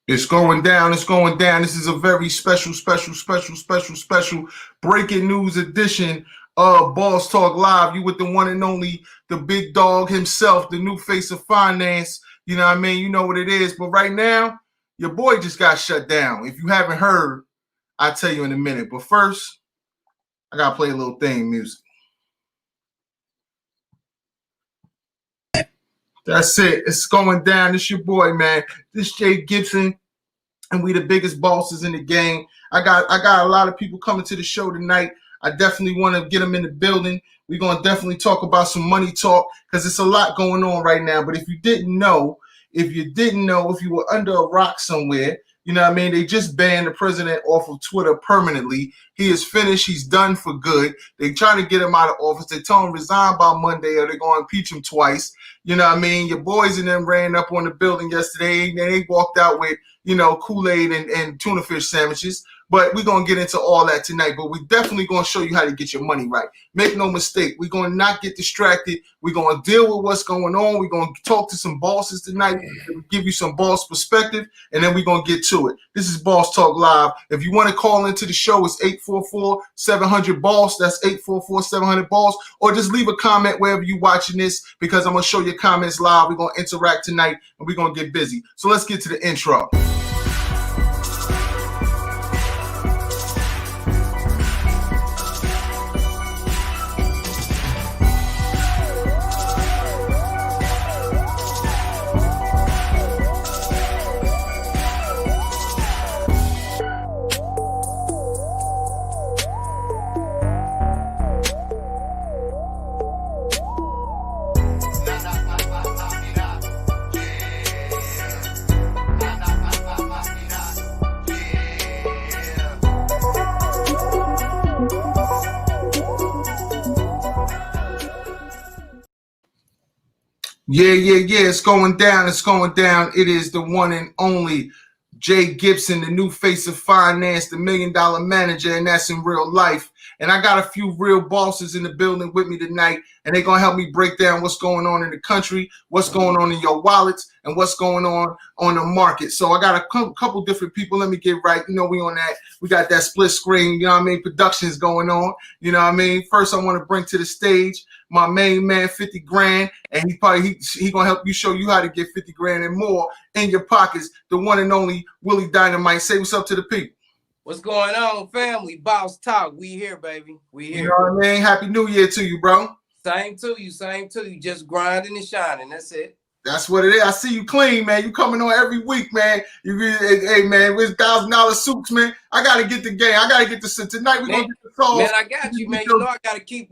It's going down. It's going down. This is a very special breaking news edition of Boss Talk Live. You with the one and only, the big dog himself, the new face of finance. You know what I mean? You know what it is. But right now, your boy just got shut down. If you haven't heard, I'll tell you in a minute. But first, I got to play a little theme music. That's it. It's going down. It's your boy, man. This Jay Gibson, and we the biggest bosses in the game. I got a lot of people coming to the show tonight. I definitely want to get them in the building. We're going to definitely talk about some money talk because it's a lot going on right now. But if you didn't know, if you were under a rock somewhere, you know what I mean? They just banned the president off of Twitter permanently. He is finished. He's done for good. They trying to get him out of office. They told him resign by Monday or they're going to impeach him twice. You know what I mean? Your boys and them ran up on the building yesterday and they walked out with, Kool-Aid and tuna fish sandwiches. But we're going to get into all that tonight. But we're definitely going to show you how to get your money right. Make no mistake. We're going to not get distracted. We're going to deal with what's going on. We're going to talk to some bosses tonight, give you some boss perspective, and then we're going to get to it. This is Boss Talk Live. If you want to call into the show, it's 844-700-BOSS. That's 844-700-BOSS. Or just leave a comment wherever you're watching this because I'm going to show your comments live. We're going to interact tonight, and we're going to get busy. So let's get to the intro. Yeah. It's going down. It is the one and only Jay Gibson, the new face of finance, the $1 million manager, and that's in real life. And I got a few real bosses in the building with me tonight, and they're going to help me break down what's going on in the country, what's going on in your wallets, and what's going on the market. So I got a couple different people. Let me get right. We on that. We got that split screen, production's going on. First, I want to bring to the stage my main man, 50 grand, and he going to help you show you how to get 50 grand and more in your pockets. The one and only Willie Dynamite. Say what's up to the people. What's going on, family? Boss Talk. We here, baby. We here. You know what I mean? Happy New Year to you, bro. Same to you. Just grinding and shining. That's it. That's what it is. I see you clean, man. You coming on every week, man. Hey, man, with $1,000 suits, man. I gotta get the game. I gotta get the tonight. We gonna get the sauce. Man, I got you, man. I gotta keep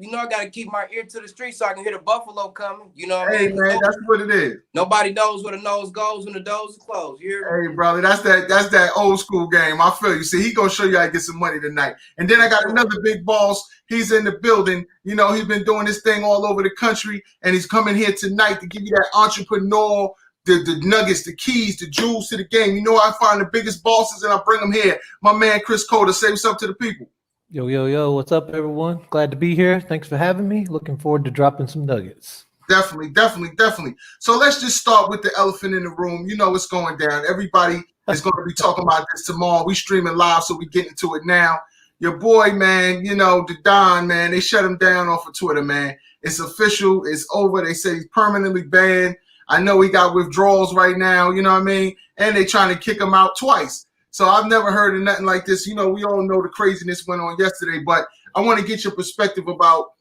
my ear to the street so I can hear the buffalo coming. You know what I mean? Man, that's what it is. Nobody knows where the nose goes when the doors are closed. You hear me? Hey, brother, that's that old school game. I feel you. See, he gonna show you how to get some money tonight. And then I got another big boss. He's in the building. He's been doing this thing all over the country, and he's coming here tonight to give you that entrepreneur, the nuggets, the keys, the jewels to the game. I find the biggest bosses, and I bring them here. My man, Cota, say what's up to the people. Yo, what's up, everyone? Glad to be here. Thanks for having me. Looking forward to dropping some nuggets. Definitely. So let's just start with the elephant in the room. What's going down. Everybody is going to be talking about this tomorrow. We streaming live, so we get into it now. Your boy, man, the Don, man, they shut him down off of Twitter, man. It's official. It's over. They say he's permanently banned. I know he got withdrawals right now, you know what I mean? And they trying to kick him out twice. So I've never heard of nothing like this. We all know the craziness went on yesterday, but I want to get your perspective about,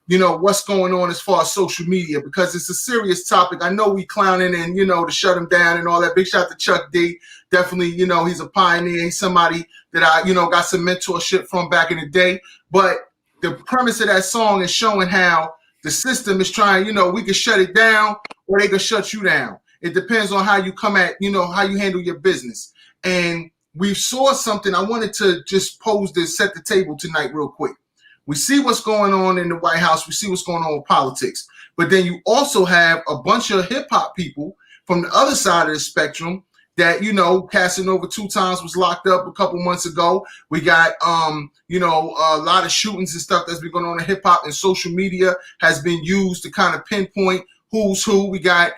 what's going on as far as social media, because it's a serious topic. I know we clowning and, to shut him down and all that. Big shout to Chuck D. Definitely, he's a pioneer. He's somebody that I, got some mentorship from back in the day. But the premise of that song is showing how the system is trying, we can shut it down or they can shut you down. It depends on how you come at, how you handle your business. And we saw something. I wanted to just pose this, set the table tonight real quick. We see what's going on in the White House. We see what's going on with politics. But then you also have a bunch of hip hop people from the other side of the spectrum that, Casanova 2 times was locked up a couple months ago. We got, a lot of shootings and stuff that's been going on in hip hop, and social media has been used to kind of pinpoint who's who. We got,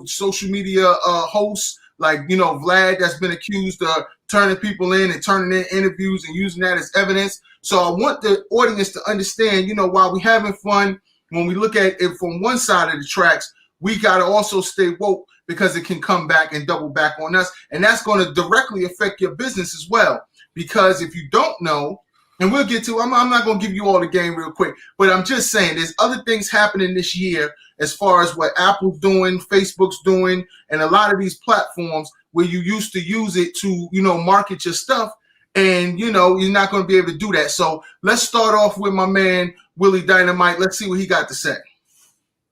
social media hosts like, you know, Vlad that's been accused of turning people in and turning in interviews and using that as evidence. So I want the audience to understand, you know, while we having fun, when we look at it from one side of the tracks, we got to also stay woke because it can come back and double back on us. And that's going to directly affect your business as well. Because if you don't know, and we'll get to, I'm not going to give you all the game real quick, but I'm just saying there's other things happening this year as far as what Apple's doing, Facebook's doing, and a lot of these platforms where you used to use it to, you know, market your stuff. And, you know, you're not going to be able to do that. So let's start off with my man, Willie Dynamite. Let's see what he got to say.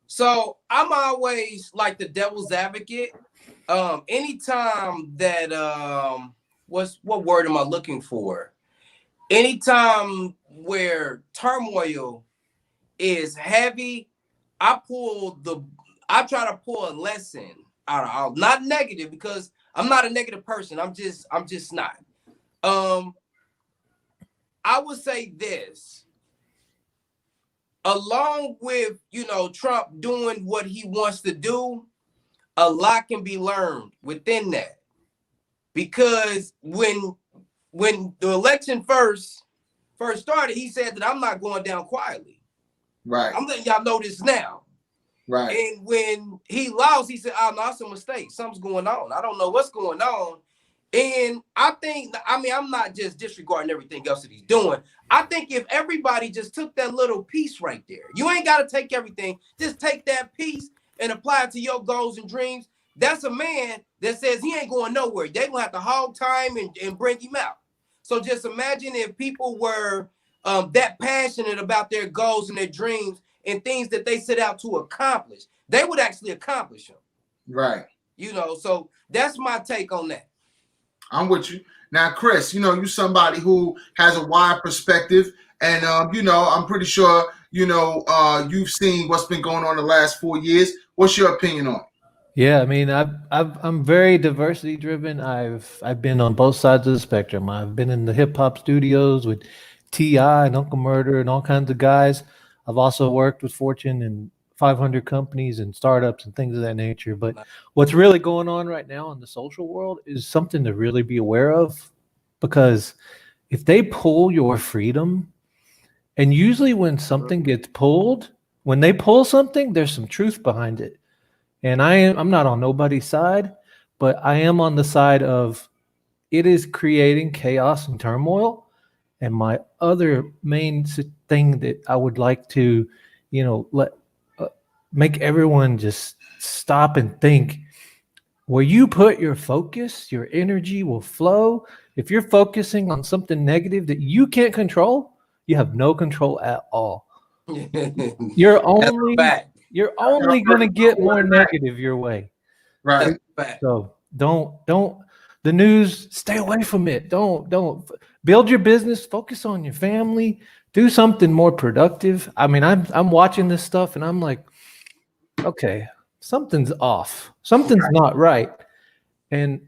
So I'm always like the devil's advocate. Anytime that, what word am I looking for? Anytime where turmoil is heavy, I try to pull a lesson out of all, not negative, because I'm not a negative person. I'm just not. I would say this, along with, you know, Trump doing what he wants to do, a lot can be learned within that. Because when the election first started, he said that I'm not going down quietly. Right. I'm letting y'all know this now. Right. And when he lost, he said, "Oh, no, it's a mistake. Something's going on. I don't know what's going on." And I think, I mean, I'm not just disregarding everything else that he's doing. I think if everybody just took that little piece right there, you ain't got to take everything. Just take that piece and apply it to your goals and dreams. That's a man that says he ain't going nowhere. They're going to have to hog time and bring him out. So just imagine if people were that passionate about their goals and their dreams and things that they set out to accomplish, they would actually accomplish them. Right. You know, so that's my take on that. I'm with you. Now, Chris, you know, you're somebody who has a wide perspective, and, you know, I'm pretty sure, you know, you've seen what's been going on the last 4 years. What's your opinion on it? Yeah, I mean, I'm very diversity driven. I've been on both sides of the spectrum. I've been in the hip hop studios with T.I. and Uncle Murder and all kinds of guys. I've also worked with Fortune and 500 companies and startups and things of that nature. But what's really going on right now in the social world is something to really be aware of, because if they pull your freedom, and usually when something gets pulled, when they pull something, there's some truth behind it. And I'm not on nobody's side, but I am on the side of it is creating chaos and turmoil. And my other main thing that I would like to, you know, make everyone just stop and think, where you put your focus, your energy will flow. If you're focusing on something negative that you can't control, you have no control at all. You're only going to get more negative your way. Right. So don't the news, stay away from it. Don't build your business, focus on your family, do something more productive. I mean, I'm watching this stuff and I'm like, okay, something's off. Something's not right. And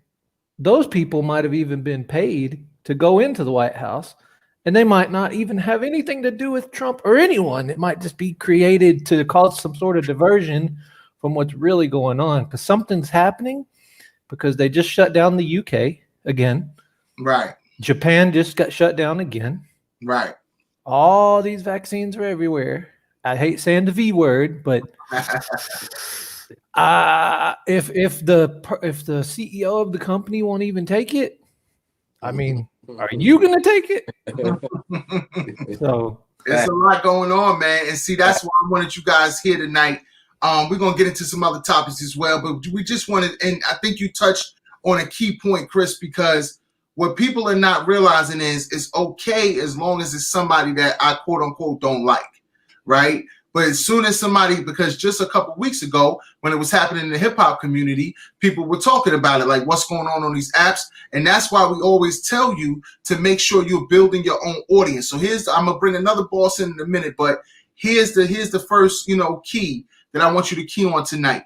those people might have even been paid to go into the White House, and they might not even have anything to do with Trump or anyone. It might just be created to cause some sort of diversion from what's really going on, because something's happening, because they just shut down the UK again. Right. Japan just got shut down again. Right. All these vaccines are everywhere. I hate saying the V word, but if the CEO of the company won't even take it, I mean, are you gonna take it? So there's a lot going on, man. And see, that's why I wanted you guys here tonight. We're gonna get into some other topics as well, but we just wanted, and I think you touched on a key point, Chris, because what people are not realizing is it's okay as long as it's somebody that I quote unquote don't like, right? But as soon as somebody, because just a couple weeks ago, when it was happening in the hip hop community, people were talking about it, like what's going on these apps. And that's why we always tell you to make sure you're building your own audience. So I'm gonna bring another boss in a minute, but here's the first, you know, key that I want you to key on tonight.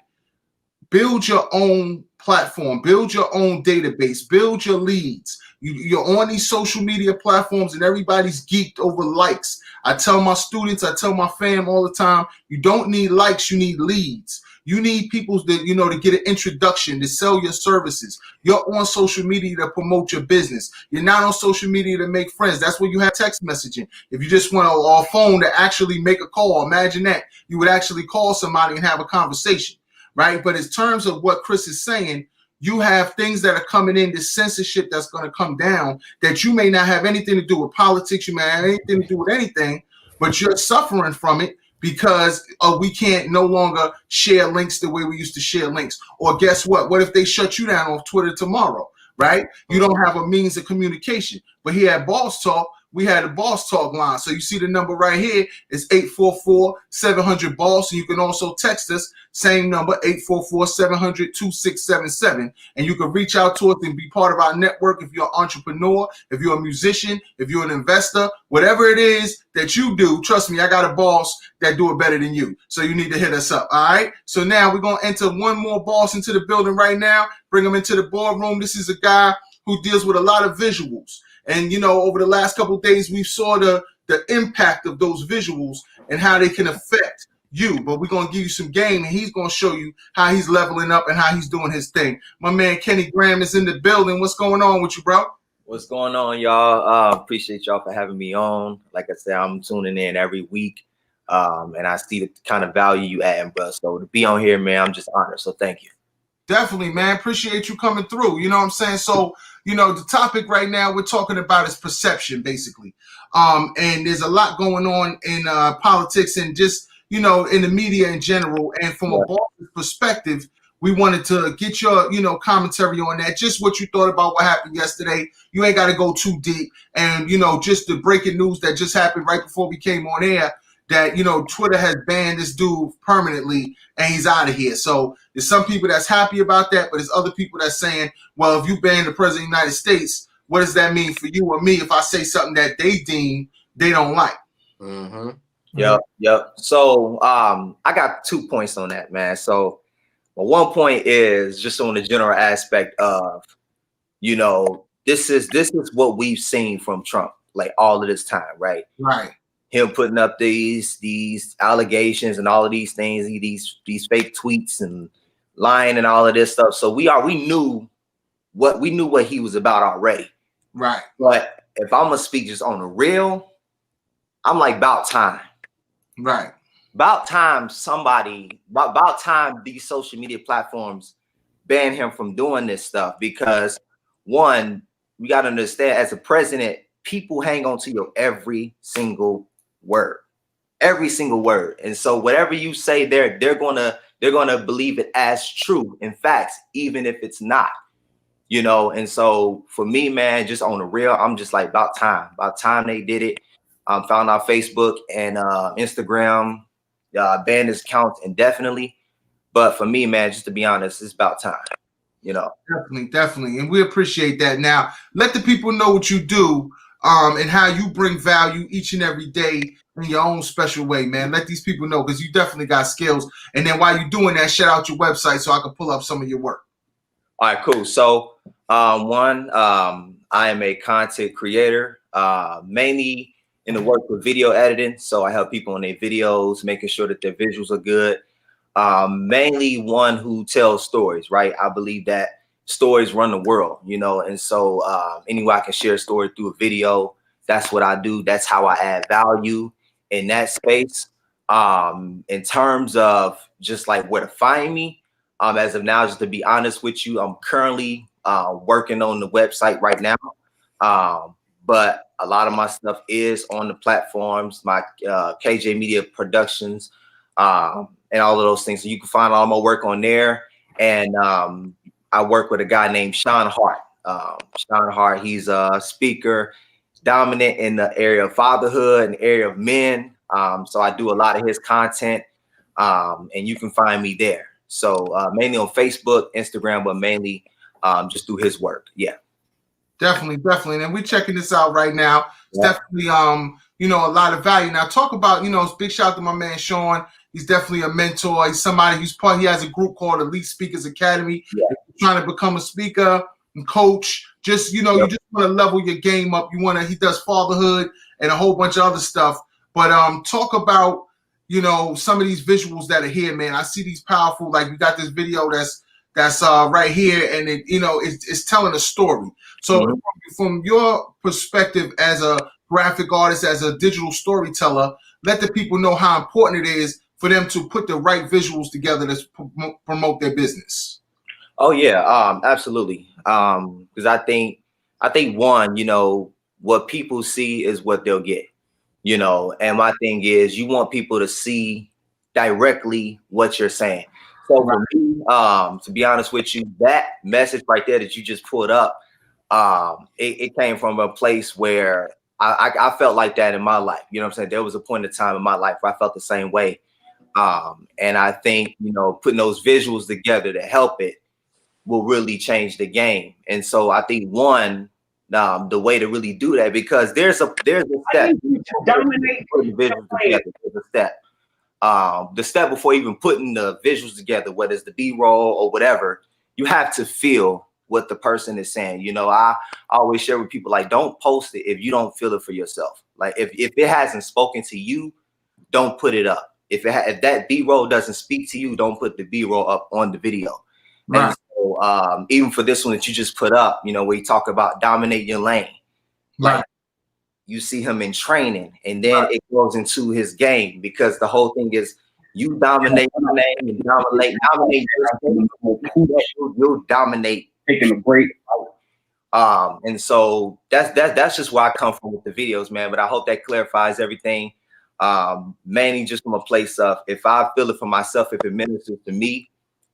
Build your own platform, build your own database, build your leads. You're on these social media platforms and everybody's geeked over likes. I tell my students, I tell my fam all the time, you don't need likes, you need leads. You need people that, you know, to get an introduction, to sell your services. You're on social media to promote your business. You're not on social media to make friends. That's where you have text messaging. If you just want a phone to actually make a call, imagine that. You would actually call somebody and have a conversation, right? But in terms of what Chris is saying, you have things that are coming in, this censorship that's going to come down, that you may not have anything to do with politics, you may have anything to do with anything, but you're suffering from it because we can't no longer share links the way we used to share links. Or guess what? What if they shut you down off Twitter tomorrow, right? You don't have a means of communication. But here at Boss Talk, we had a Boss Talk line. So you see the number right here is 844-700-BOSS. And you can also text us, same number, 844-700-2677. And you can reach out to us and be part of our network if you're an entrepreneur, if you're a musician, if you're an investor, whatever it is that you do, trust me, I got a boss that do it better than you. So you need to hit us up, all right? So now we're going to enter one more boss into the building right now, bring him into the boardroom. This is a guy who deals with a lot of visuals. And, you know, over the last couple of days, we saw the impact of those visuals and how they can affect you. But we're going to give you some game, and he's going to show you how he's leveling up and how he's doing his thing. My man, Kenny Graham, is in the building. What's going on with you, bro? What's going on, y'all? Appreciate y'all for having me on. Like I said, I'm tuning in every week, and I see the kind of value you add, bro. So to be on here, man, I'm just honored. So thank you. Definitely, man. Appreciate you coming through. You know what I'm saying? So, you know, the topic right now we're talking about is perception, basically. And there's a lot going on in politics and just, you know, in the media in general. And from a boss's perspective, we wanted to get your, you know, commentary on that. Just what you thought about what happened yesterday. You ain't got to go too deep. And, you know, just the breaking news that just happened right before we came on air, that, you know, Twitter has banned this dude permanently and he's out of here. So there's some people that's happy about that, but there's other people that's saying, well, if you ban the president of the United States, what does that mean for you or me if I say something that they deem they don't like? Mm-hmm. Yep. So I got 2 points on that, man. So one point is just on the general aspect of, you know, this is what we've seen from Trump, like all of this time, right? Right. Him putting up these allegations and all of these things, these fake tweets and lying and all of this stuff. So we knew what he was about already. Right. But if I'm gonna speak just on the real, I'm like, about time. Right. About time about time these social media platforms ban him from doing this stuff, because one, we gotta understand, as a president, people hang on to your every single word. And so whatever you say, they're gonna believe it as true. In fact, even if it's not, you know. And so for me, man, just on the real, I'm just like, about time they did it. Found out Facebook and Instagram banned his accounts indefinitely. But for me, man, just to be honest, it's about time, you know. Definitely. And we appreciate that. Now, let the people know what you do and how you bring value each and every day in your own special way, man. Let these people know, because you definitely got skills. And then while you're doing that, shout out your website so I can pull up some of your work. All right, cool. So I am a content creator, mainly in the work with video editing. So I help people on their videos, making sure that their visuals are good. Mainly one who tells stories, right? I believe that stories run the world, you know. And so any way I can share a story through a video, that's what I do. That's how I add value in that space. In terms of just like where to find me, as of now, just to be honest with you, I'm currently working on the website right now. But a lot of my stuff is on the platforms, my KJ Media Productions, and all of those things. So you can find all my work on there. And I work with a guy named Sean Hart. Sean Hart, he's a speaker, dominant in the area of fatherhood and the area of men. So I do a lot of his content, and you can find me there. So mainly on Facebook, Instagram, but mainly just through his work. Yeah. Definitely. And we're checking this out right now. It's definitely, you know, a lot of value. Now talk about, you know, big shout out to my man, Sean. He's definitely a mentor. He's somebody who's he has a group called Elite Speakers Academy. Yeah. Trying to become a speaker and coach. Just, you know, you just want to level your game up. He does fatherhood and a whole bunch of other stuff. But talk about, you know, some of these visuals that are here, man. I see these powerful, like we got this video that's right here, and it, you know, it's telling a story. So from your perspective as a graphic artist, as a digital storyteller, let the people know how important it is for them to put the right visuals together to promote their business. Oh yeah, absolutely. Because I think one, you know, what people see is what they'll get, you know, and my thing is you want people to see directly what you're saying. So for me, to be honest with you, that message right there that you just put up, it came from a place where I felt like that in my life. You know what I'm saying? There was a point in time in my life where I felt the same way. And I think, you know, putting those visuals together to help it will really change the game. And so I think one, the way to really do that, because there's a step. Dominate. Putting the visuals together, there's a step. The step before even putting the visuals together, whether it's the B-roll or whatever, you have to feel what the person is saying. You know, I always share with people, like, don't post it if you don't feel it for yourself. Like if it hasn't spoken to you, don't put it up. If that B-roll doesn't speak to you, don't put the B-roll up on the video. Right. And so even for this one that you just put up, you know, where you talk about dominate your lane, like you see him in training, and then it goes into his game, because the whole thing is you dominate your lane and dominate you'll dominate taking a break. And so that's just where I come from with the videos, man. But I hope that clarifies everything. Mainly just from a place of, if I feel it for myself, if it ministers to me,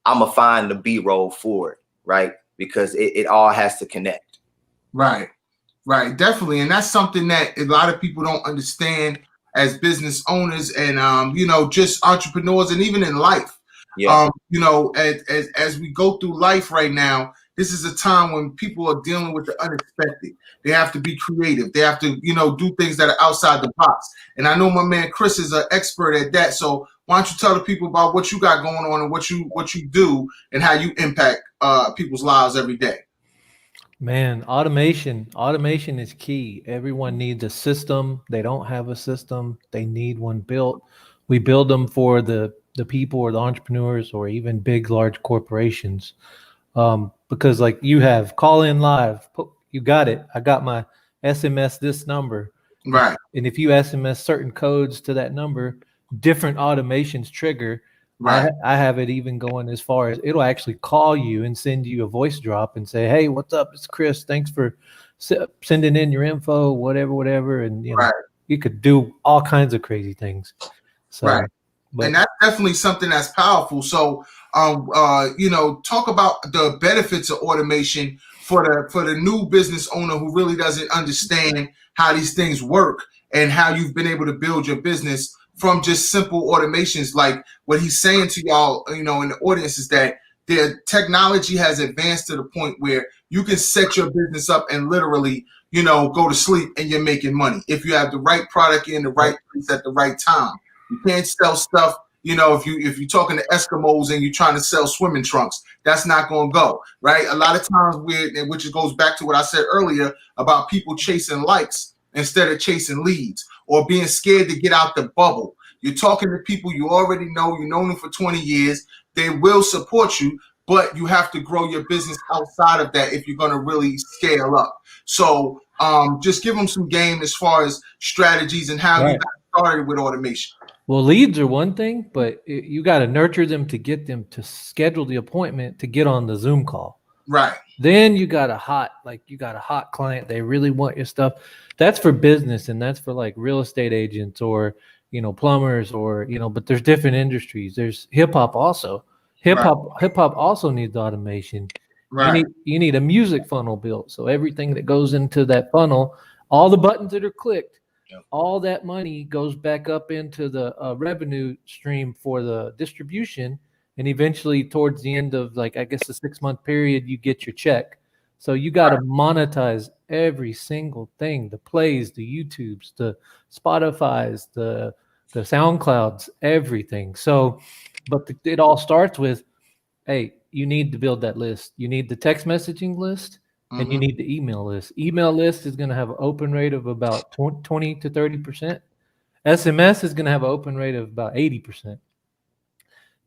I'm gonna find the B-roll for it, right? Because it all has to connect. Right, definitely. And that's something that a lot of people don't understand as business owners and you know, just entrepreneurs, and even in life. Yeah. You know, as we go through life right now, this is a time when people are dealing with the unexpected. They have to be creative. They have to, you know, do things that are outside the box. And I know my man Chris is an expert at that. So why don't you tell the people about what you got going on and what you do and how you impact people's lives every day? Man, automation is key. Everyone needs a system. They don't have a system. They need one built. We build them for the people or the entrepreneurs or even big, large corporations. Because like you have call in live, you got it. I got my SMS this number. Right. And if you SMS certain codes to that number, different automations trigger. Right. I have it even going as far as it'll actually call you and send you a voice drop and say, "Hey, what's up? It's Chris. Thanks for sending in your info, whatever." And you know, you could do all kinds of crazy things. So, and that's definitely something that's powerful. So, you know, talk about the benefits of automation for the new business owner who really doesn't understand how these things work and how you've been able to build your business from just simple automations. Like what he's saying to y'all, you know, in the audience, is that the technology has advanced to the point where you can set your business up and literally, you know, go to sleep and you're making money if you have the right product in the right place at the right time. You can't sell stuff, you know, if you're talking to Eskimos and you're trying to sell swimming trunks, that's not going to go, right? A lot of times, which goes back to what I said earlier about people chasing likes instead of chasing leads, or being scared to get out the bubble. You're talking to people you already know, you've known them for 20 years. They will support you, but you have to grow your business outside of that if you're going to really scale up. So just give them some game as far as strategies and how you got started with automation. Well, leads are one thing, but you got to nurture them to get them to schedule the appointment to get on the Zoom call. Right. Then you got a hot client. They really want your stuff. That's for business, and that's for like real estate agents or, you know, plumbers or, you know, but there's different industries. There's hip hop also. Hip hop also needs automation. Right. You need a music funnel built. So everything that goes into that funnel, all the buttons that are clicked, all that money goes back up into the revenue stream for the distribution. And eventually towards the end of, like, I guess the 6-month period, you get your check. So you got to monetize every single thing, the plays, the YouTubes, the Spotify's, the SoundClouds, everything. So, but it all starts with, hey, you need to build that list. You need the text messaging list, and you need the email list. Email list is going to have an open rate of about 20 to 30%. SMS is going to have an open rate of about 80%.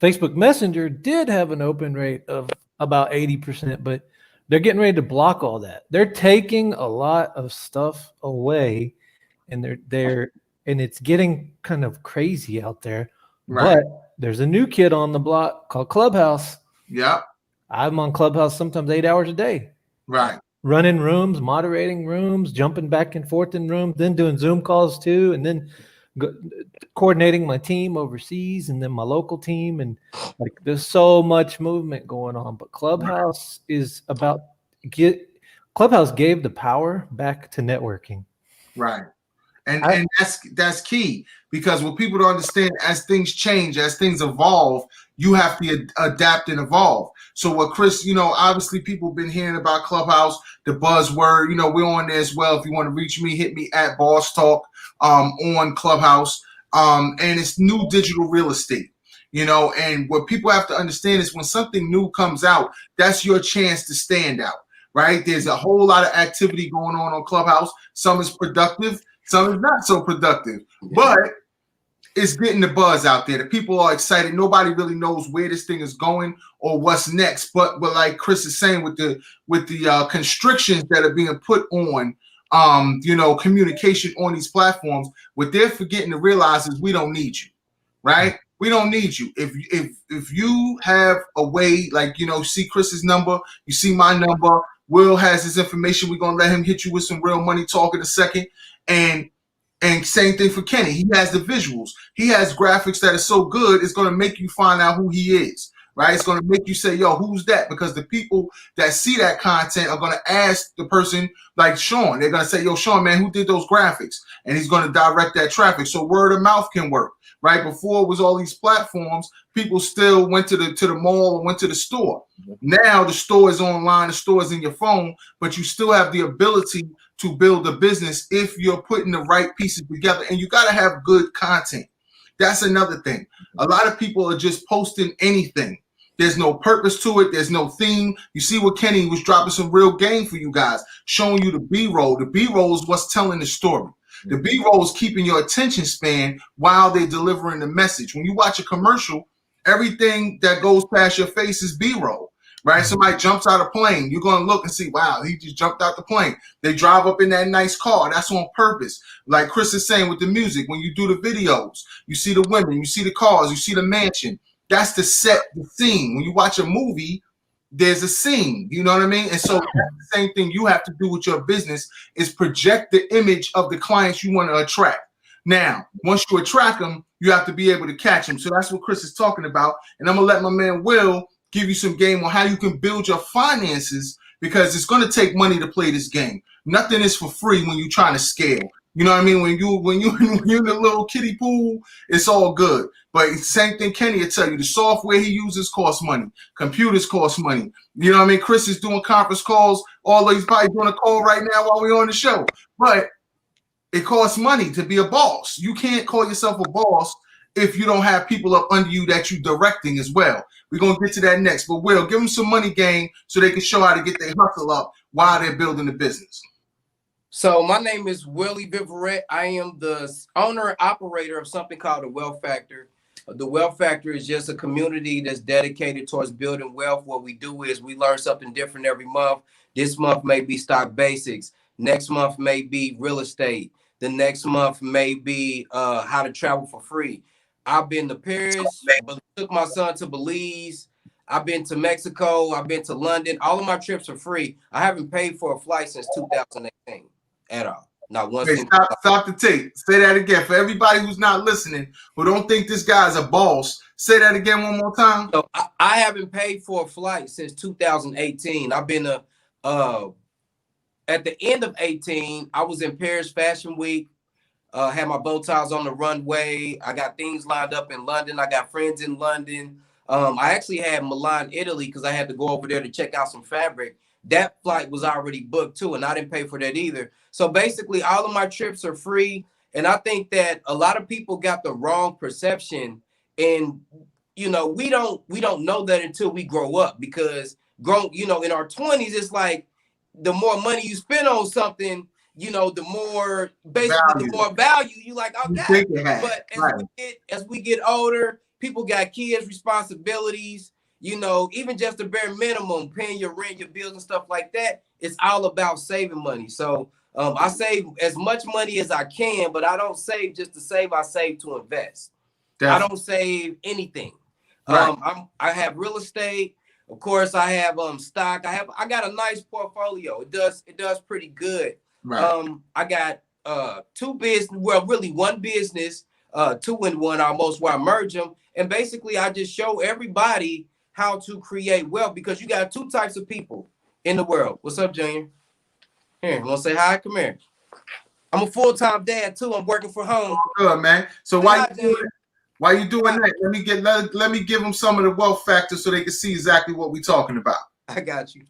Facebook Messenger did have an open rate of about 80%, but they're getting ready to block all that. They're taking a lot of stuff away, and and it's getting kind of crazy out there. Right. But there's a new kid on the block called Clubhouse. Yep. I'm on Clubhouse sometimes 8 hours a day. Right. Running rooms, moderating rooms, jumping back and forth in rooms, then doing Zoom calls too, and then coordinating my team overseas and then my local team. And like, there's so much movement going on. But Clubhouse is about Clubhouse gave the power back to networking. Right. And that's key, because what people don't understand, as things change, as things evolve, you have to adapt and evolve. So what Chris, obviously people have been hearing about Clubhouse, the buzzword, we're on there as well. If you want to reach me, hit me at Boss Talk on Clubhouse. And it's new digital real estate, and what people have to understand is when something new comes out, that's your chance to stand out, right? There's a whole lot of activity going on Clubhouse. Some is productive, some is not so productive, but it's getting the buzz out there. The people are excited. Nobody really knows where this thing is going or what's next. But like Chris is saying, with the constrictions that are being put on, communication on these platforms, what they're forgetting to realize is we don't need you, right? We don't need you. If you have a way, like, see Chris's number, you see my number, Will has his information. We're gonna let him hit you with some real money talk in a second. And same thing for Kenny. He has the visuals. He has graphics that are so good, it's going to make you find out who he is, right? It's going to make you say, yo, who's that? Because the people that see that content are going to ask the person like Sean. They're going to say, yo, Sean, man, who did those graphics? And he's going to direct that traffic. So word of mouth can work, right? Before it was all these platforms, people still went to the mall or went to the store. Now the store is online, the store is in your phone, but you still have the ability to build a business if you're putting the right pieces together, and you got to have good content. That's another thing. A lot of people are just posting anything. There's no purpose to it. There's no theme. You see what Kenny was dropping some real game for you guys, showing you the B-roll. The B-roll is what's telling the story. The B-roll is keeping your attention span while they're delivering the message. When you watch a commercial, everything that goes past your face is B-roll. Right? Somebody jumps out of a plane. You're going to look and see, wow, he just jumped out the plane. They drive up in that nice car. That's on purpose. Like Chris is saying with the music, when you do the videos, you see the women, you see the cars, you see the mansion. That's the set, the scene. When you watch a movie, there's a scene. You know what I mean? And so that's the same thing you have to do with your business, is project the image of the clients you want to attract. Now, once you attract them, you have to be able to catch them. So that's what Chris is talking about. And I'm going to let my man Will give you some game on how you can build your finances, because it's going to take money to play this game. Nothing is for free when you're trying to scale. You know what I mean? When you're in the little kiddie pool, it's all good. But same thing Kenny will tell you. The software he uses costs money. Computers cost money. You know what I mean? Chris is doing conference calls. Although he's probably doing a call right now while we're on the show. But it costs money to be a boss. You can't call yourself a boss if you don't have people up under you that you're directing as well. We're going to get to that next. But Will, give them some money game so they can show how to get their hustle up while they're building the business. So my name is Willie Viverette. I am the owner and operator of something called the Wealth Factor. The Wealth Factor is just a community that's dedicated towards building wealth. What we do is we learn something different every month. This month may be stock basics. Next month may be real estate. The next month may be how to travel for free. I've been to Paris, took my son to Belize. I've been to Mexico. I've been to London. All of my trips are free. I haven't paid for a flight since 2018 at all. Not one single. Stop the tape. Say that again. For everybody who's not listening, who don't think this guy's a boss, say that again one more time. So I haven't paid for a flight since 2018. I've been at the end of 18, I was in Paris Fashion Week. Had my bow ties on the runway. I got things lined up in London. I got friends in London. I actually had Milan, Italy, because I had to go over there to check out some fabric. That flight was already booked too, and I didn't pay for that either. So basically, all of my trips are free. And I think that a lot of people got the wrong perception. And we don't know that until we grow up, because in our 20s, it's like the more money you spend on something, you know, the more basically the more value you like, oh God. But as we get older, people got kids, responsibilities, you know, even just the bare minimum, paying your rent, your bills and stuff like that. It's all about saving money. So I save as much money as I can, but I don't save just to save. I save to invest. Definitely. I don't save anything. Right. I have real estate. Of course, I have stock. I got a nice portfolio. It does pretty good. Right. I got two business. Well, really one business, 2 in 1 almost, where I merge them. And basically, I just show everybody how to create wealth, because you got 2 types of people in the world. What's up, Junior? Here, want to say hi? Come here. I'm a full-time dad too. I'm working from home. Good, man. So why you doing that? Let me give them some of the wealth factors so they can see exactly what we're talking about. I got you.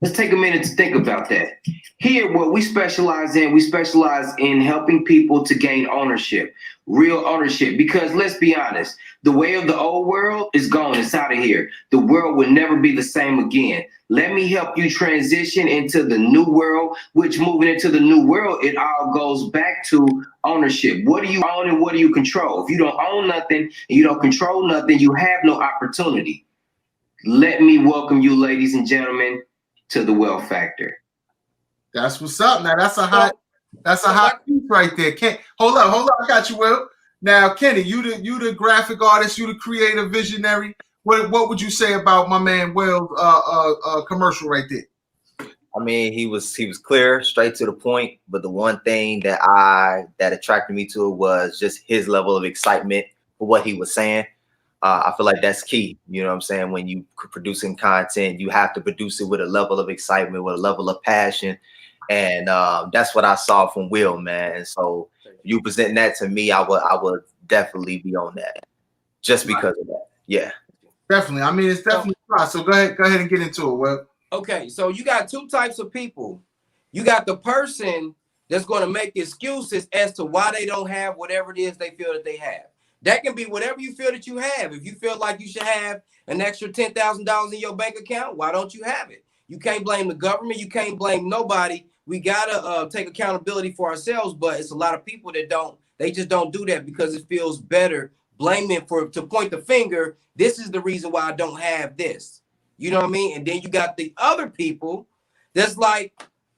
Let's take a minute to think about that. Here, what we specialize in helping people to gain ownership, real ownership. Because let's be honest, the way of the old world is gone. It's out of here. The world will never be the same again. Let me help you transition into the new world, which moving into the new world, it all goes back to ownership. What do you own and what do you control? If you don't own nothing and you don't control nothing, you have no opportunity. Let me welcome you, ladies and gentlemen, to the Wealth Factor. That's what's up. Now that's a hot piece right there. Hold up. I got you, Will. Now, Kenny, you the graphic artist, you the creative visionary. What would you say about my man Will's commercial right there? I mean, he was clear, straight to the point. But the one thing that attracted me to it was just his level of excitement for what he was saying. I feel like that's key. You know what I'm saying? When you producing content, you have to produce it with a level of excitement, with a level of passion. And that's what I saw from Will, man. And so you presenting that to me, I would definitely be on that just because of that. Yeah. Definitely. I mean, it's definitely fun. So go ahead and get into it, Will. Okay, so you got 2 types of people. You got the person that's going to make excuses as to why they don't have whatever it is they feel that they have. That can be whatever you feel that you have. If you feel like you should have an extra $10,000 in your bank account, why don't you have it? You can't blame the government. You can't blame nobody. We gotta take accountability for ourselves. But it's a lot of people that don't. They just don't do that because it feels better blaming to point the finger. This is the reason why I don't have this. You know what I mean? And then you got the other people that's like,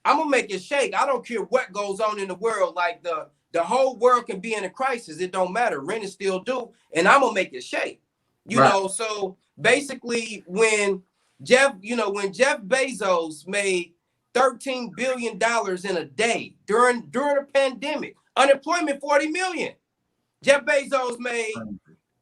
I'm gonna make it shake. I don't care what goes on in the world. Like the whole world can be in a crisis. It don't matter. Rent is still due, and I'm gonna make it shake. You know. So basically, when Jeff Bezos made $13 billion in a day during a pandemic, unemployment 40 million. Jeff Bezos made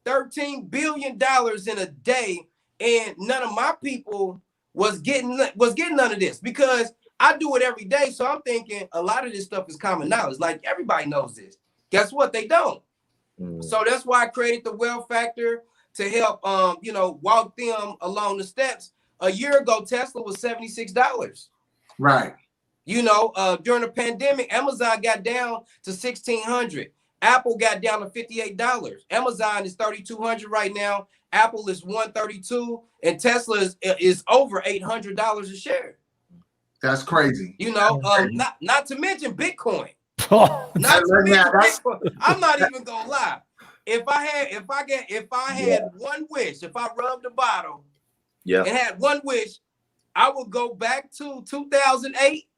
$13 billion in a day, and none of my people was getting none of this, because I do it every day. So I'm thinking a lot of this stuff is common knowledge. Like, everybody knows this. Guess what? They don't. So that's why I created the Wealth Factor, to help walk them along the steps. A year ago, Tesla was $76. Right. During the pandemic, Amazon got down to $1,600. Apple got down to $58. Amazon is $3,200 right now. Apple is $132, and Tesla is over $800 a share. That's crazy. Not to mention Bitcoin. Bitcoin. I'm not even gonna lie. If I had one wish, if I rubbed a bottle, and had one wish, I would go back to 2008,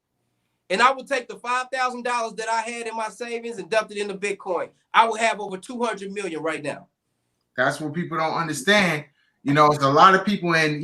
and I would take the $5,000 that I had in my savings and dump it into Bitcoin. I would have over 200 million right now. That's what people don't understand. It's a lot of people, and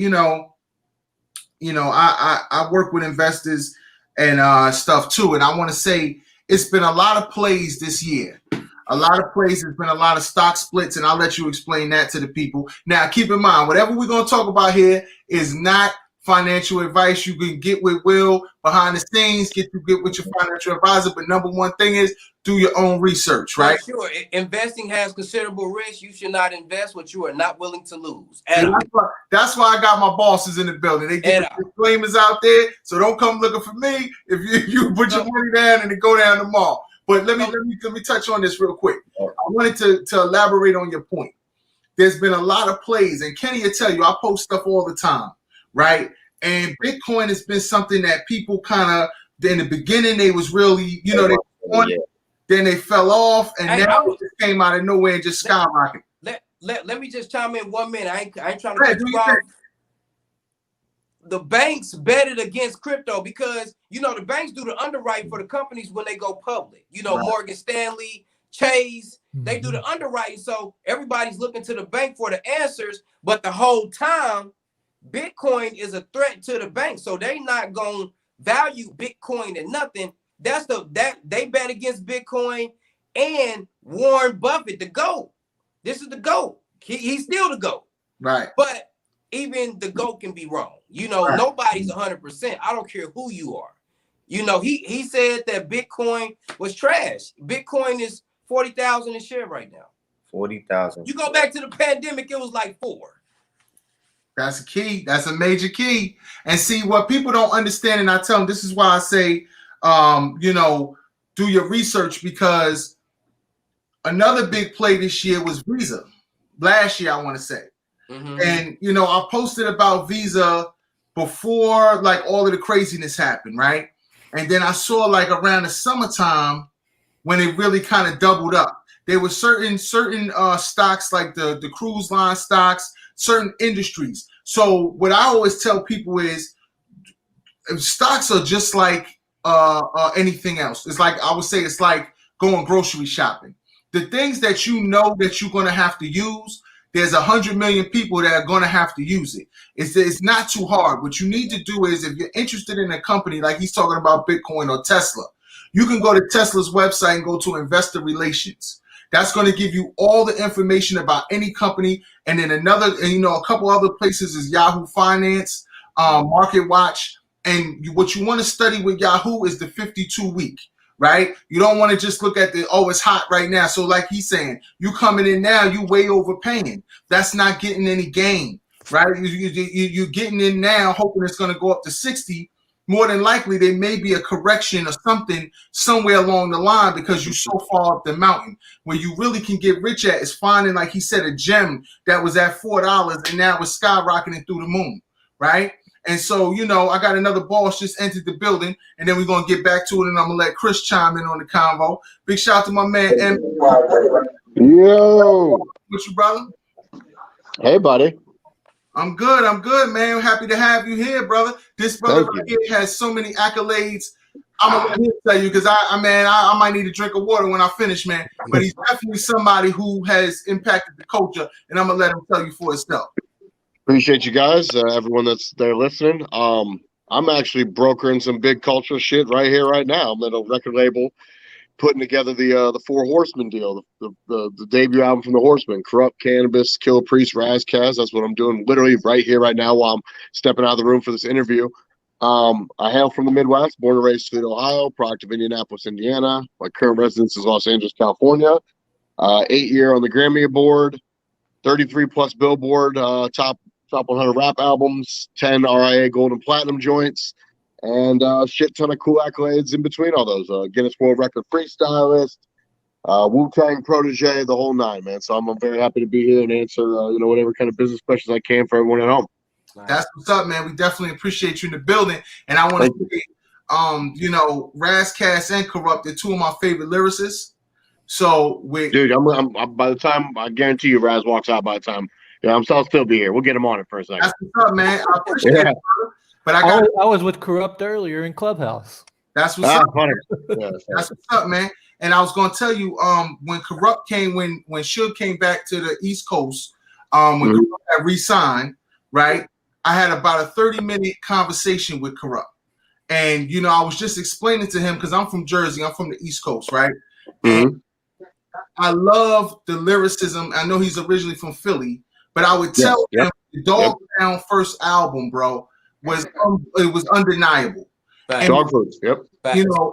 I work with investors and stuff too, and I want to say it's been a lot of plays this year. A lot of plays. There's been a lot of stock splits, and I'll let you explain that to the people. Now, keep in mind, whatever we're going to talk about here is not financial advice. You can get with Will behind the scenes, get with your financial advisor. But number one thing is do your own research, right? Sure. Investing has considerable risk. You should not invest what you are not willing to lose. That's why I got my bosses in the building. They get disclaimers out there, so don't come looking for me if you put your money down and it go down tomorrow. But let me touch on this real quick. I wanted to elaborate on your point. There's been a lot of plays, and Kenny will tell you, I post stuff all the time, right? And Bitcoin has been something that people kind of in the beginning they was really, you know, they won, then they fell off, and now it just came out of nowhere and just skyrocketed. Let me just chime in 1 minute. I ain't trying to cut you off. The banks betted against crypto because, you know, the banks do the underwriting for the companies when they go public. You know, Morgan Stanley, Chase, they do the underwriting. So everybody's looking to the bank for the answers. But the whole time, Bitcoin is a threat to the bank. So they not going to value Bitcoin and nothing. They bet against Bitcoin and Warren Buffett, the GOAT. This is the GOAT. He's still the GOAT. Right. But even the GOAT can be wrong. You know, nobody's 100%. I don't care who you are. You know, he said that Bitcoin was trash. Bitcoin is 40,000 a share right now. 40,000. You go back to the pandemic, it was like 4. That's a key. That's a major key. And see, what people don't understand, and I tell them, this is why I say, you know, do your research, because another big play this year was Visa. Last year, I want to say. And, you know, I posted about Visa before, like, all of the craziness happened, right? And then I saw, like, around the summertime when it really kind of doubled up. There were certain stocks, like the cruise line stocks, certain industries. So what I always tell people is stocks are just like anything else. It's like, I would say it's like going grocery shopping. The things that you know that you're going to have to use, there's 100 million people that are going to have to use it. It's not too hard. What you need to do is, if you're interested in a company, like he's talking about Bitcoin or Tesla, you can go to Tesla's website and go to investor relations. That's going to give you all the information about any company. And then a couple other places is Yahoo Finance, Market Watch. And what you want to study with Yahoo is the 52-week. Right? You don't want to just look at it's hot right now. So like he's saying, you coming in now, you way overpaying. That's not getting any gain, right? You're getting in now, hoping it's going to go up to 60. More than likely, there may be a correction or something somewhere along the line because you're so far up the mountain. Where you really can get rich at is finding, like he said, a gem that was at $4 and now it's skyrocketing through the moon, right? And so, you know, I got another boss just entered the building, and then we're going to get back to it, and I'm going to let Chris chime in on the convo. Big shout out to my man, M. Yo. What's your brother? Hey, buddy. I'm good, man. Happy to have you here, brother. This brother right here has so many accolades. I'm going to let him tell you, because I might need a drink of water when I finish, man. But he's definitely somebody who has impacted the culture, and I'm going to let him tell you for himself. Appreciate you guys, everyone that's there listening. I'm actually brokering some big cultural shit right here, right now. I'm at a record label putting together the Four Horsemen deal, the debut album from the Horsemen, Corrupt, Cannabis, Kill Priest, Rass Kass. That's what I'm doing literally right here, right now, while I'm stepping out of the room for this interview. I hail from the Midwest, born and raised in Ohio, product of Indianapolis, Indiana. My current residence is Los Angeles, California. 8-year on the Grammy Award, 33+ Billboard top 100 rap albums, 10 RIA Gold and Platinum joints, and a shit ton of cool accolades in between all those. Guinness World Record freestylist, Wu-Tang protege, the whole nine, man. So I'm very happy to be here and answer whatever kind of business questions I can for everyone at home. That's what's up, man. We definitely appreciate you in the building. And I want to say, Rass Kass and Corrupt are two of my favorite lyricists. So dude, I'm by the time, I guarantee you Raz walks out by the time. Yeah, I'll still be here. We'll get him on it for a second. That's what's up, man. I appreciate it, brother. But I was with Corrupt earlier in Clubhouse. That's what's up. Funny. That's what's up, man. And I was gonna tell you, when Corrupt came, when Suge came back to the East Coast, when Corrupt had re-signed, right? I had about a 30-minute conversation with Corrupt. And I was just explaining to him, because I'm from Jersey, I'm from the East Coast, right? And I love the lyricism. I know he's originally from Philly. But I would tell him the Dog Pound first album, bro, was undeniable. Dog Food, yep.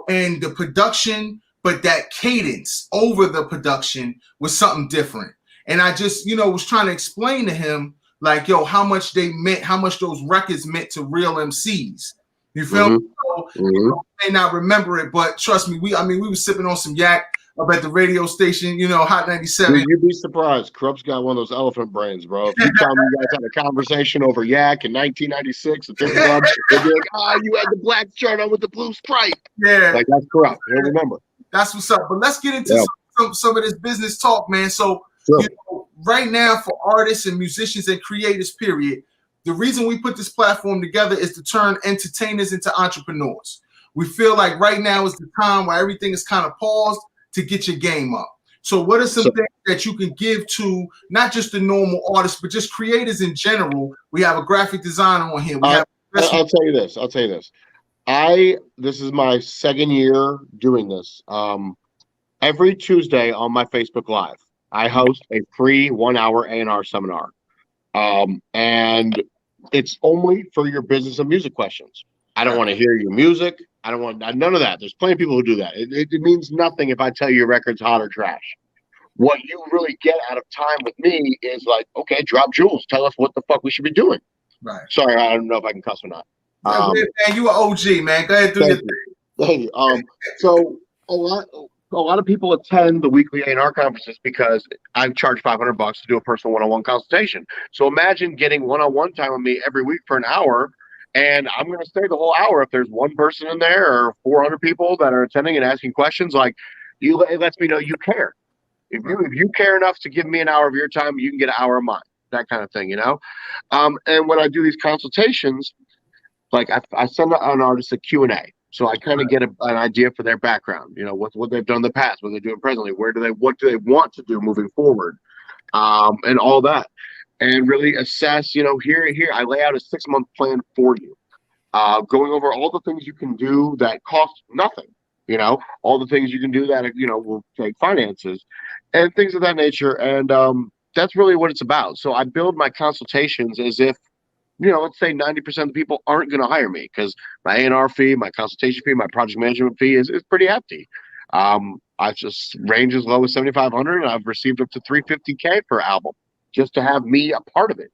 And the production, but that cadence over the production was something different. And I just, was trying to explain to him, like, how much they meant, how much those records meant to real MCs. You feel me? So, you may not remember it, but trust me, we were sipping on some yak. up at the radio station, you know, Hot 97. Dude, you'd be surprised. Corrupt's got one of those elephant brains, bro. If you tell me you guys had a conversation over Yak in 1996 at this club, they'd be like, "Ah, you had the black shirt on with the blue stripe." Yeah, Like, that's Corrupt. He'll remember. that's what's up. But let's get into some of this business talk, man. So, Sure. you know, right now for artists and musicians and creators, period, the reason we put this platform together is to turn entertainers into entrepreneurs. We feel like right now is the time where everything is kind of paused to get your game up. So what are some things that you can give to not just the normal artists, but just creators in general? We have a graphic designer on here. I'll tell you this. This is my second year doing this. Every Tuesday on my Facebook Live, I host a free 1-hour A&R seminar. And it's only for your business and music questions. I don't want to hear your music. I don't want none of that. There's plenty of people who do that. It means nothing if I tell you your record's hot or trash. What you really get out of time with me is like, okay, drop jewels. Tell us what the fuck we should be doing. Right. Sorry, I don't know if I can cuss or not. Man, you an OG, man. Go ahead through your thing. Thank you. So a lot of people attend the weekly A&R conferences because I charge $500 to do a personal one-on-one consultation. So imagine getting one-on-one time with me every week for an hour. And I'm going to stay the whole hour. If there's one person in there or 400 people that are attending and asking questions, like it lets me know you care. If you care enough to give me an hour of your time, you can get an hour of mine. That kind of thing, you know. And when I do these consultations, like I send an artist a Q&A, so I kind of get an idea for their background. You know, what they've done in the past, what they're doing presently, what do they want to do moving forward, and all that. And really assess, you know, here, I lay out a 6-month plan for you, going over all the things you can do that cost nothing, you know, all the things you can do that, you know, will take finances and things of that nature. And that's really what it's about. So I build my consultations as if, you know, let's say 90% of the people aren't going to hire me because my A&R fee, my consultation fee, my project management fee is pretty hefty. I just range as low as $7,500, and I've received up to $350K per album, just to have me a part of it.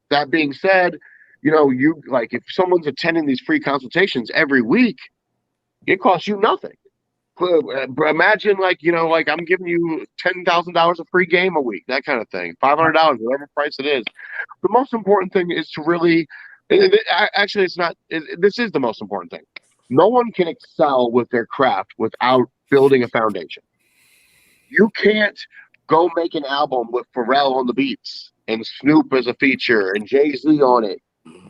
That being said, you know, if someone's attending these free consultations every week, it costs you nothing. Imagine I'm giving you $10,000 of free game a week, that kind of thing, $500, whatever price it is. The most important thing is to really, actually, it's not. This is the most important thing. No one can excel with their craft without building a foundation. You can't go make an album with Pharrell on the beats and Snoop as a feature and Jay-Z on it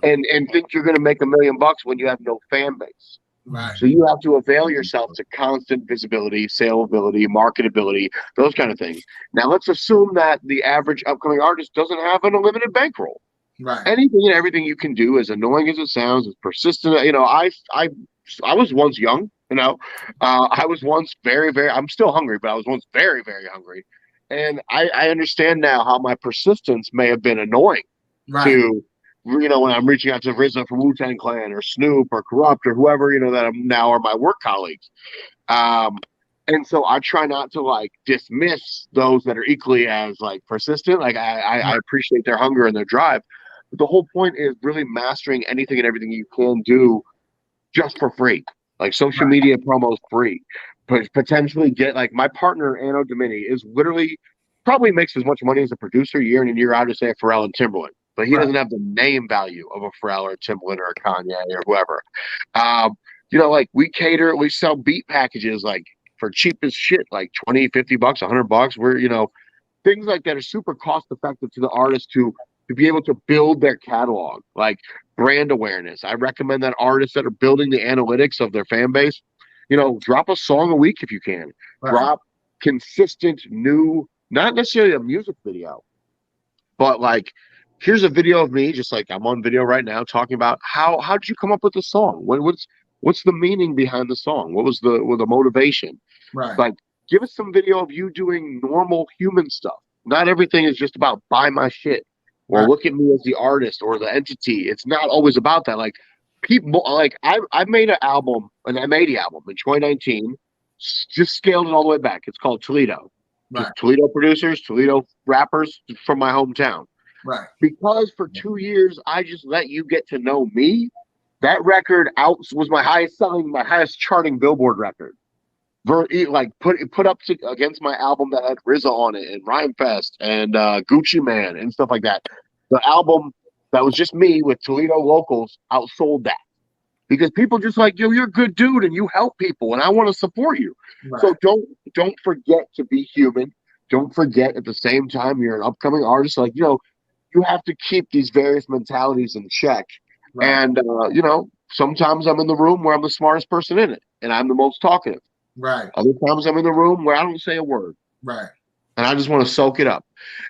and think you're going to make $1 million when you have no fan base. Right. So you have to avail yourself to constant visibility, saleability, marketability, those kind of things. Now let's assume that the average upcoming artist doesn't have an unlimited bankroll. Right. Anything and everything you can do, as annoying as it sounds, as persistent. You know, I was once young. You know, I was once very, very. I'm still hungry, but I was once very, very hungry, and I understand now how my persistence may have been annoying to. You know, when I'm reaching out to RZA from Wu-Tang Clan or Snoop or Corrupt or whoever, you know, that I'm now are my work colleagues. And so I try not to dismiss those that are equally as persistent. I appreciate their hunger and their drive. But the whole point is really mastering anything and everything you can do just for free. Like social media promos free. But potentially get my partner, Anno Domini, is literally probably makes as much money as a producer year in and year out as say Pharrell and Timbaland. But he doesn't have the name value of a Pharrell or a Timbaland or a Kanye or whoever. You know, we sell beat packages for cheap as shit, like $20, $50, $100. Where, you know, things like that are super cost effective to the artist to be able to build their catalog, like brand awareness. I recommend that artists that are building the analytics of their fan base, you know, drop a song a week if you can. Drop consistent new, not necessarily a music video, but here's a video of me, just I'm on video right now, talking about how did you come up with the song? What's the meaning behind the song? What was the motivation? Right. Give us some video of you doing normal human stuff. Not everything is just about buy my shit or look at me as the artist or the entity. It's not always about that. People I made an album, an M80 album in 2019, just scaled it all the way back. It's called Toledo. Just Toledo producers, Toledo rappers from my hometown. Right. Because for 2 years, I just let you get to know me. That record was my highest charting Billboard record. like put up against my album that had RZA on it and Rhyme Fest and Gucci Man and stuff like that. The album that was just me with Toledo locals outsold that because people just like, yo, you're a good dude and you help people and I want to support you. Right. So don't forget to be human. Don't forget at the same time you're an upcoming artist. Like, you have to keep these various mentalities in check. Right. And sometimes I'm in the room where I'm the smartest person in it and I'm the most talkative. Right. Other times I'm in the room where I don't say a word. Right. And I just want to soak it up.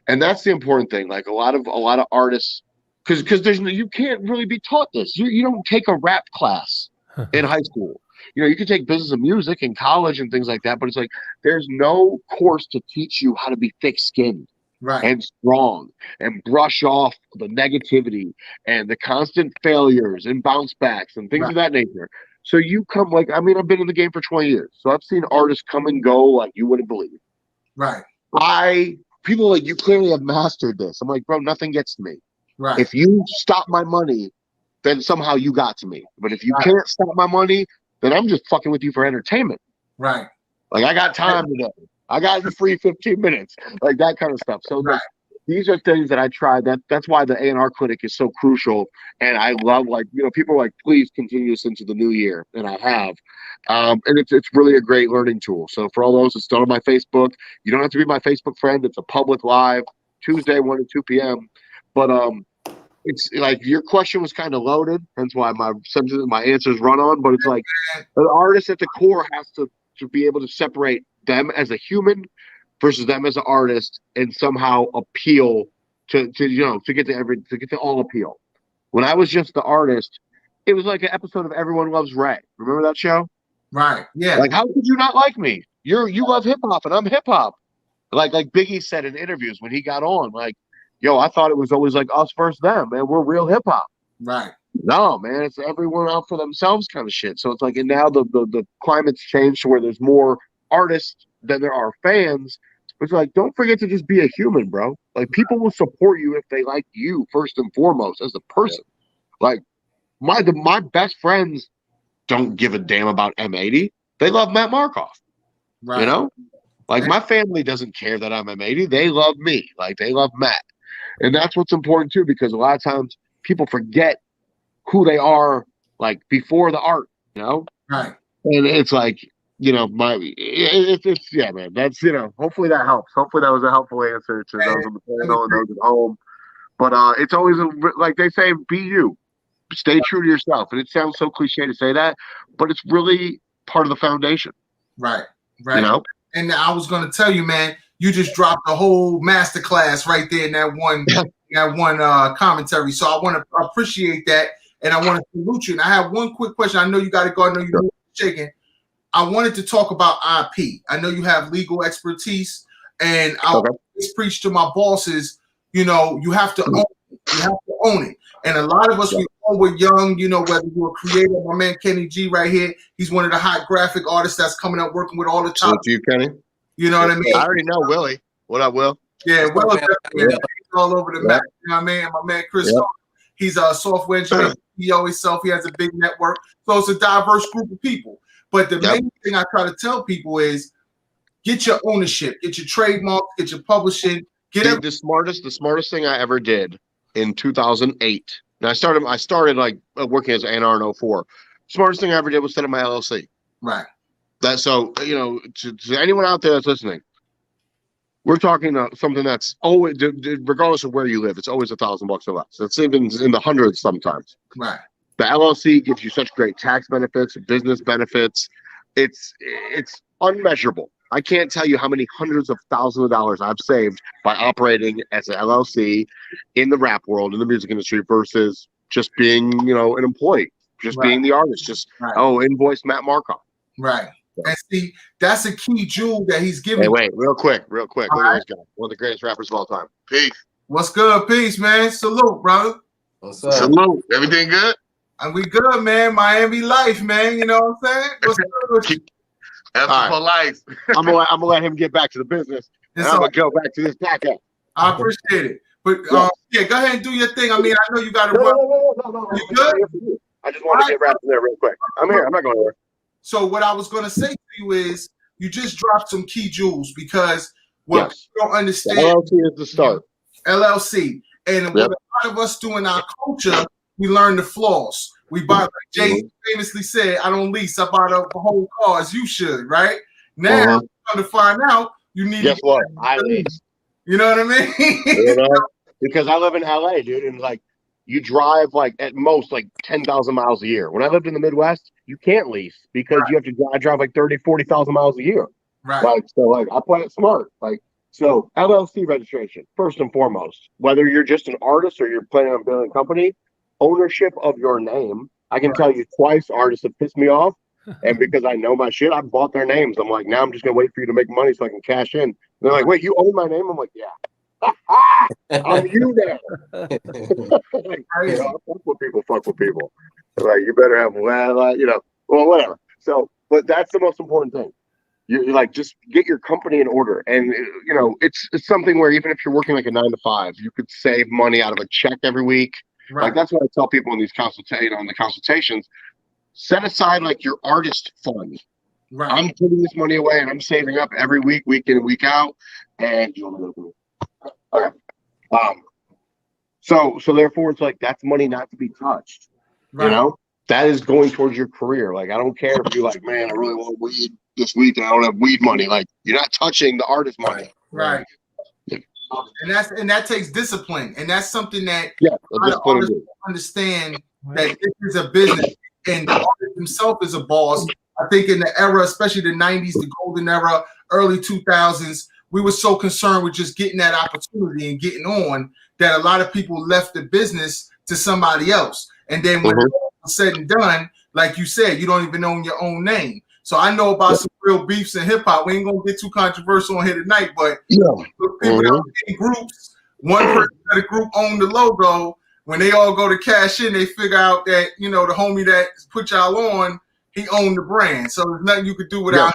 And that's the important thing. Like a lot of artists, because you can't really be taught this. You don't take a rap class in high school. You can take business and music in college and things like that, but it's like there's no course to teach you how to be thick-skinned. Right. And strong and brush off the negativity and the constant failures and bounce backs and things of that nature. So you come I've been in the game for 20 years. So I've seen artists come and go like you wouldn't believe. Right. People are like, you clearly have mastered this. I'm like, bro, nothing gets to me. Right. If you stop my money, then somehow you got to me. But if you can't stop my money, then I'm just fucking with you for entertainment. Right. Like I got time today. I got the free 15 minutes, like that kind of stuff. So these are things that I try. That's why the A&R clinic is so crucial. And I love people are like, please continue this into the new year. And I have. And it's really a great learning tool. So for all those, it's still on my Facebook. You don't have to be my Facebook friend. It's a public live Tuesday, 1 to 2 p.m. But it's like your question was kind of loaded. Hence why my answers run on. But it's like the artist at the core has to be able to separate them as a human versus them as an artist and somehow appeal to get to all appeal. When I was just the artist, it was like an episode of Everyone Loves Ray. Remember that show? Right. Yeah. Like, how could you not like me? You love hip hop and I'm hip hop. Like Biggie said in interviews when he got on, like, yo, I thought it was always like us versus them, man. We're real hip hop. Right. No, man, it's everyone out for themselves kind of shit. So it's like, and now the climate's changed to where there's more artists than there are fans. It's like, don't forget to just be a human, bro. Like, people will support you if they like you first and foremost as a person. Yeah. Like, my best friends don't give a damn about M80. They love Matt Markoff. Right. Like, my family doesn't care that I'm M80. They love me. Like, they love Matt. And that's what's important too, because a lot of times people forget who they are, like, before the art, Right. And it's like, yeah, man, that's, hopefully that helps. Hopefully that was a helpful answer to those on the panel and those at home. But it's always, like they say, be you. Stay true to yourself. And it sounds so cliche to say that, but it's really part of the foundation. Right. Right. And I was going to tell you, man, you just dropped a whole masterclass right there in that one commentary. So I want to appreciate that. And I want to salute you. And I have one quick question. I know you got to go. I know you're shaking. I wanted to talk about IP. I know you have legal expertise, and I always preach to my bosses, you have to own it. You have to own it. And a lot of us, we all were young, whether you're a creator, my man Kenny G right here, he's one of the hot graphic artists that's coming up working with all the top. You, Kenny. You know what I mean? I already know Willie. What up, Will? Yeah, Will is all over the map. You know what I mean? My man Chris, he's a software engineer. He always he has a big network. So it's a diverse group of people. But the main thing I try to tell people is get your ownership, get your trademarks, get your publishing. The smartest thing I ever did in 2008. And I started like working as an A&R in 04. Smartest thing I ever did was set up my LLC. Right. To anyone out there that's listening, we're talking something that's always, regardless of where you live, it's always $1,000 or less. It's even in the hundreds sometimes. Right. The LLC gives you such great tax benefits, business benefits. It's unmeasurable. I can't tell you how many hundreds of thousands of dollars I've saved by operating as an LLC in the rap world, in the music industry, versus just being, an employee, just being the artist, invoice Matt Markoff. Right. And see, that's a key jewel that he's giving. Hey, wait, real quick. Look at this guy. One of the greatest rappers of all time. Peace. What's good? Peace, man. Salute, brother. What's up? Salute. Everything good? And we good, man. Miami life, man. You know what I'm saying? What's good? That's for life. I'm gonna let him get back to the business. And I'm gonna go back to this podcast. I appreciate it. But go ahead and do your thing. I mean, I know you got to run. No. You good? I just want to get wrapped in there real quick. I'm here. I'm not going anywhere. So what I was going to say to you is, you just dropped some key jewels because what Yes. people don't The understand LLC is the start. LLC. And what a lot of us do in our culture, we learn the flaws. We buy, like Jay famously said, I don't lease, I buy the whole car as you should, right? Now, come to find out, you need Guess to what? I lease. You know what I mean? You know? Because I live in LA, dude, and like you drive like at most like 10,000 miles a year. When I lived in the Midwest, you can't lease because you have to drive like 30, 40,000 miles a year. Right. Like, so like I play it smart. Like, so LLC registration, first and foremost, whether you're just an artist or you're planning on building a company, ownership of your name. I can tell you twice artists have pissed me off. And because I know my shit, I bought their names. I'm like, now I'm just gonna wait for you to make money so I can cash in. And they're like, wait, you own my name? I'm like, yeah. I'm you now. Like, you know, fuck with people, fuck with people. Like, you better have, well, you know, well, whatever. So, but that's the most important thing. You like just get your company in order, and you know, it's something where even if you're working like a 9 to 5, you could save money out of a check every week. Right. Like that's what I tell people in these consultations. Set aside like your artist fund. Right. I'm putting this money away and I'm saving up every week, week in and week out. And you want to go? Okay. So therefore it's like that's money not to be touched. Right. You know, that is going towards your career. Like I don't care if you're like, man, I really want weed this week and I don't have weed money. Like you're not touching the artist money. Right. Yeah. And that takes discipline. And that's something that artists understand that this is a business. And the artist himself is a boss. I think in the era, especially the 90s, the golden era, early 2000s, we were so concerned with just getting that opportunity and getting on that a lot of people left the business to somebody else. And then when it's all said and done, like you said, you don't even own your own name. So I know about some real beefs in hip hop. We ain't gonna get too controversial on here tonight, but people that are in groups, one person of the group owned the logo. When they all go to cash in, they figure out that, you know, the homie that put y'all on, he owned the brand. So there's nothing you could do without him.